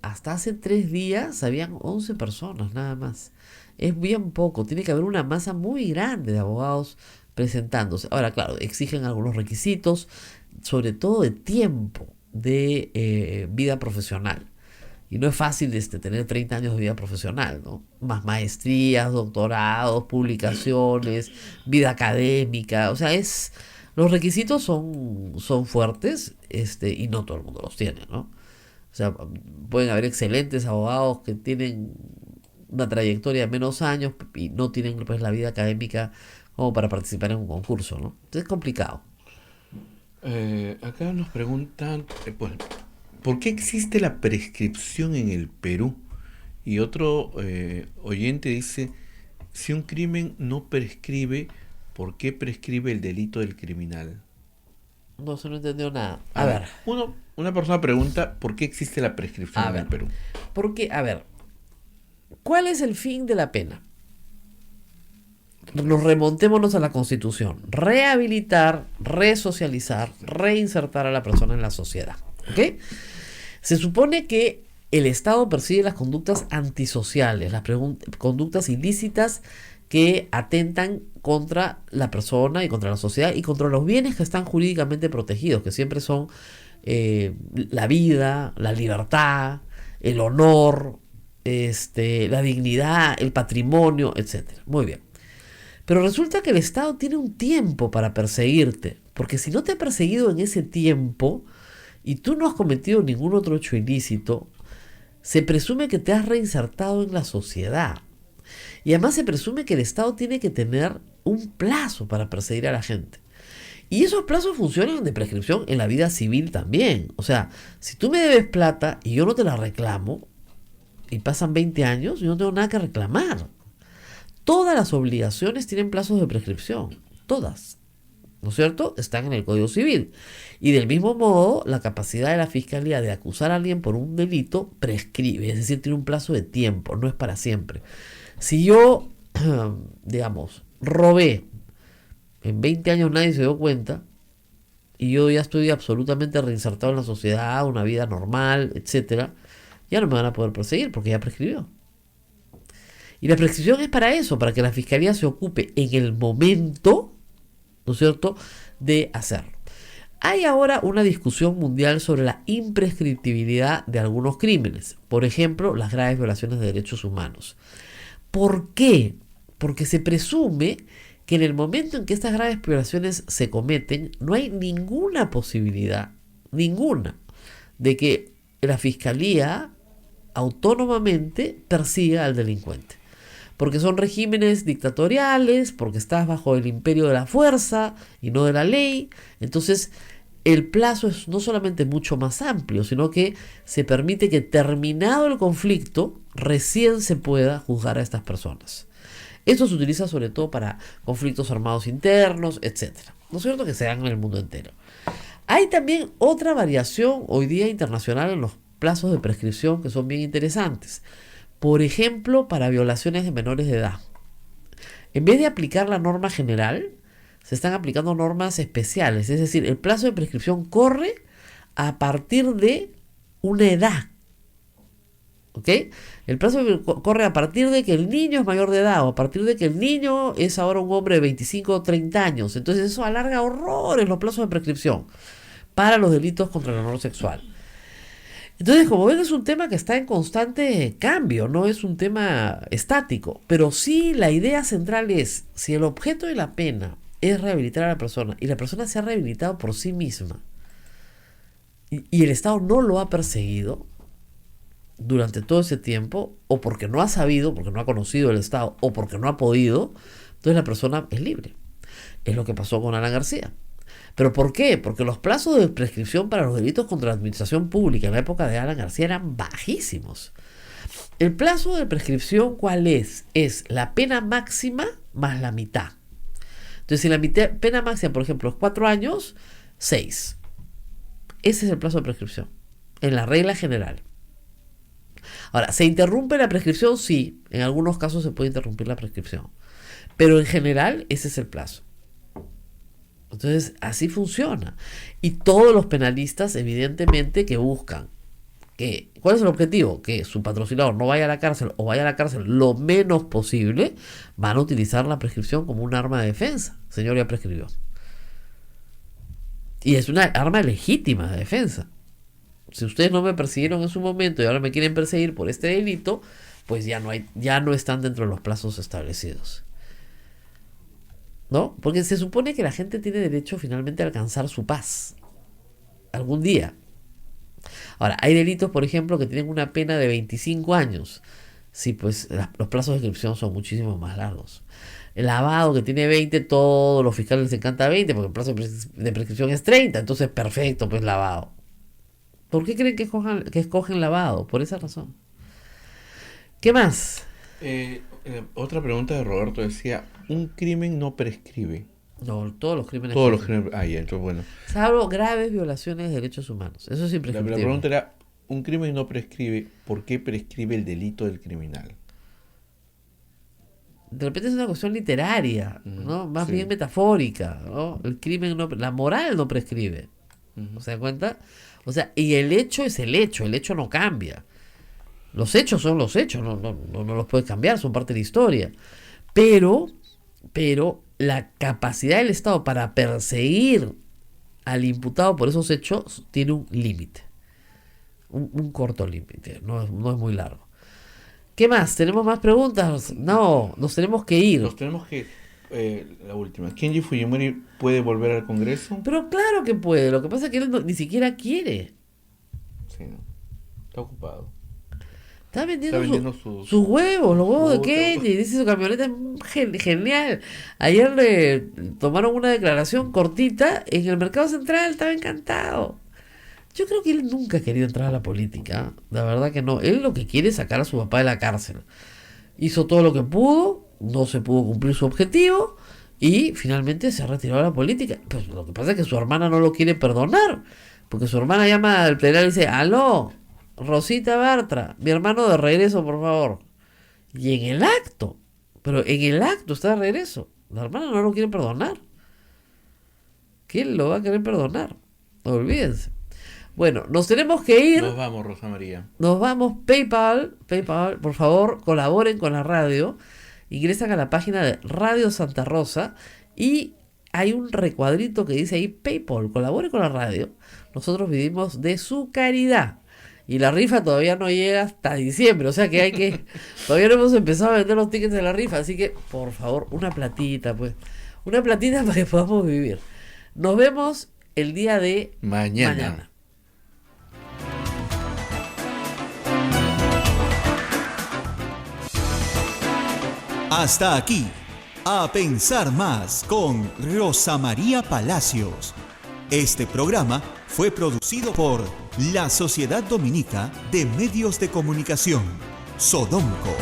hasta hace 3 días habían 11 personas nada más. Es bien poco. Tiene que haber una masa muy grande de abogados presentándose. Ahora, claro, exigen algunos requisitos, sobre todo de tiempo de vida profesional. Y no es fácil tener 30 años de vida profesional, ¿no? Más maestrías, doctorados, publicaciones, vida académica. O sea, los requisitos son fuertes, y no todo el mundo los tiene, ¿no? O sea, pueden haber excelentes abogados que tienen una trayectoria de menos años y no tienen pues la vida académica como para participar en un concurso, ¿no? Entonces es complicado. Acá nos preguntan, ¿por qué existe la prescripción en el Perú? Y otro oyente dice, si un crimen no prescribe, ¿por qué prescribe el delito del criminal? No, se no entendió nada. A ver. Una persona pregunta, ¿por qué existe la prescripción en el Perú? Porque, a ver, ¿cuál es el fin de la pena? Nos remontémonos a la Constitución. Rehabilitar, resocializar, reinsertar a la persona en la sociedad. ¿Ok? Se supone que el Estado persigue las conductas antisociales, las conductas ilícitas que atentan contra la persona y contra la sociedad y contra los bienes que están jurídicamente protegidos, que siempre son la vida, la libertad, el honor, la dignidad, el patrimonio, etcétera. Muy bien. Pero resulta que el Estado tiene un tiempo para perseguirte, porque si no te ha perseguido en ese tiempo y tú no has cometido ningún otro hecho ilícito, se presume que te has reinsertado en la sociedad. Y además se presume que el Estado tiene que tener un plazo para perseguir a la gente. Y esos plazos funcionan de prescripción en la vida civil también. O sea, si tú me debes plata y yo no te la reclamo, y pasan 20 años, yo no tengo nada que reclamar. Todas las obligaciones tienen plazos de prescripción. Todas. ¿No es cierto? Están en el Código Civil. Y del mismo modo, la capacidad de la Fiscalía de acusar a alguien por un delito prescribe. Es decir, tiene un plazo de tiempo, no es para siempre. Si yo, digamos, robé, en 20 años nadie se dio cuenta, y yo ya estoy absolutamente reinsertado en la sociedad, una vida normal, etcétera, ya no me van a poder perseguir porque ya prescribió. Y la prescripción es para eso, para que la Fiscalía se ocupe en el momento, ¿no es cierto?, de hacerlo. Hay ahora una discusión mundial sobre la imprescriptibilidad de algunos crímenes, por ejemplo, las graves violaciones de derechos humanos. ¿Por qué? Porque se presume que en el momento en que estas graves violaciones se cometen, no hay ninguna posibilidad, ninguna, de que la Fiscalía autónomamente persiga al delincuente. Porque son regímenes dictatoriales, porque estás bajo el imperio de la fuerza y no de la ley. Entonces, el plazo es no solamente mucho más amplio, sino que se permite que terminado el conflicto, recién se pueda juzgar a estas personas. Esto se utiliza sobre todo para conflictos armados internos, etc. ¿No es cierto? Que se dan en el mundo entero. Hay también otra variación hoy día internacional en los plazos de prescripción que son bien interesantes. Por ejemplo, para violaciones de menores de edad. En vez de aplicar la norma general, se están aplicando normas especiales. Es decir, el plazo de prescripción corre a partir de una edad. ¿Ok? El plazo corre a partir de que el niño es mayor de edad o a partir de que el niño es ahora un hombre de 25 o 30 años. Entonces eso alarga horrores los plazos de prescripción para los delitos contra el honor sexual. Entonces, como ven, es un tema que está en constante cambio, no es un tema estático. Pero sí, la idea central es, si el objeto de la pena es rehabilitar a la persona y la persona se ha rehabilitado por sí misma y el Estado no lo ha perseguido durante todo ese tiempo, o porque no ha sabido, porque no ha conocido el Estado, o porque no ha podido, entonces la persona es libre. Es lo que pasó con Alan García. ¿Pero por qué? Porque los plazos de prescripción para los delitos contra la administración pública en la época de Alan García eran bajísimos. El plazo de prescripción, ¿cuál es? Es la pena máxima más la mitad. Entonces, si la pena máxima, por ejemplo, es 4 años, 6. Ese es el plazo de prescripción, en la regla general. Ahora, ¿se interrumpe la prescripción? Sí, en algunos casos se puede interrumpir la prescripción. Pero en general, ese es el plazo. Entonces, así funciona. Y todos los penalistas, evidentemente, que buscan que, ¿cuál es el objetivo? Que su patrocinador no vaya a la cárcel o vaya a la cárcel lo menos posible, van a utilizar la prescripción como un arma de defensa. El señor ya prescribió. Y es una arma legítima de defensa. Si ustedes no me persiguieron en su momento y ahora me quieren perseguir por este delito, pues ya no están dentro de los plazos establecidos. ¿No? Porque se supone que la gente tiene derecho finalmente a alcanzar su paz algún día. Ahora, hay delitos, por ejemplo, que tienen una pena de 25 años. Sí, pues los plazos de prescripción son muchísimo más largos. El lavado, que tiene 20, todos los fiscales les encanta 20 porque el plazo de prescripción es 30. Entonces, perfecto, pues lavado. ¿Por qué creen que escogen lavado? Por esa razón. ¿Qué más? Otra pregunta de Roberto decía, ¿un crimen no prescribe? No, todos los crímenes. Todos los crímenes. Ah, ya, entonces bueno. Salvo graves violaciones de derechos humanos. Eso es imprescriptible. La pregunta era, ¿un crimen no prescribe? ¿Por qué prescribe el delito del criminal? De repente es una cuestión literaria, ¿no? Más bien metafórica, ¿no? El crimen no, la moral no prescribe. ¿Se dan cuenta? O sea, y el hecho es el hecho no cambia. Los hechos son los hechos, no los puedes cambiar, son parte de la historia. Pero la capacidad del Estado para perseguir al imputado por esos hechos tiene un límite. Un corto límite, no es muy largo. ¿Qué más? ¿Tenemos más preguntas? No, nos tenemos que ir. Nos tenemos que... la última. ¿Kenji Fujimori puede volver al Congreso? Pero claro que puede, lo que pasa es que él ni siquiera quiere. Sí, no. Está ocupado. Está vendiendo, sus sus huevos, los huevos de Puta. Kenji. Dice su camioneta es genial. Ayer le tomaron una declaración cortita en el Mercado Central, estaba encantado. Yo creo que él nunca ha querido entrar a la política, la verdad que no. Él lo que quiere es sacar a su papá de la cárcel. Hizo todo lo que pudo, no se pudo cumplir su objetivo y finalmente se ha retirado de la política. Pues lo que pasa es que su hermana no lo quiere perdonar, porque su hermana llama al plenario y dice: aló, Rosita Bartra, mi hermano de regreso, por favor. Y en el acto está de regreso. La hermana no lo quiere perdonar. ¿Quién lo va a querer perdonar? No olvídense. Bueno, nos tenemos que ir. Nos vamos, Rosa María. Nos vamos. PayPal, por favor, colaboren con la radio. Ingresan a la página de Radio Santa Rosa y hay un recuadrito que dice ahí: PayPal, colaboren con la radio. Nosotros vivimos de su caridad. Y la rifa todavía no llega hasta diciembre, o sea que todavía no hemos empezado a vender los tickets de la rifa, así que por favor, una platita, pues. Una platita para que podamos vivir. Nos vemos el día de mañana. Hasta aquí, A Pensar Más con Rosa María Palacios. Este programa fue producido por la Sociedad Dominica de Medios de Comunicación, Sodomco.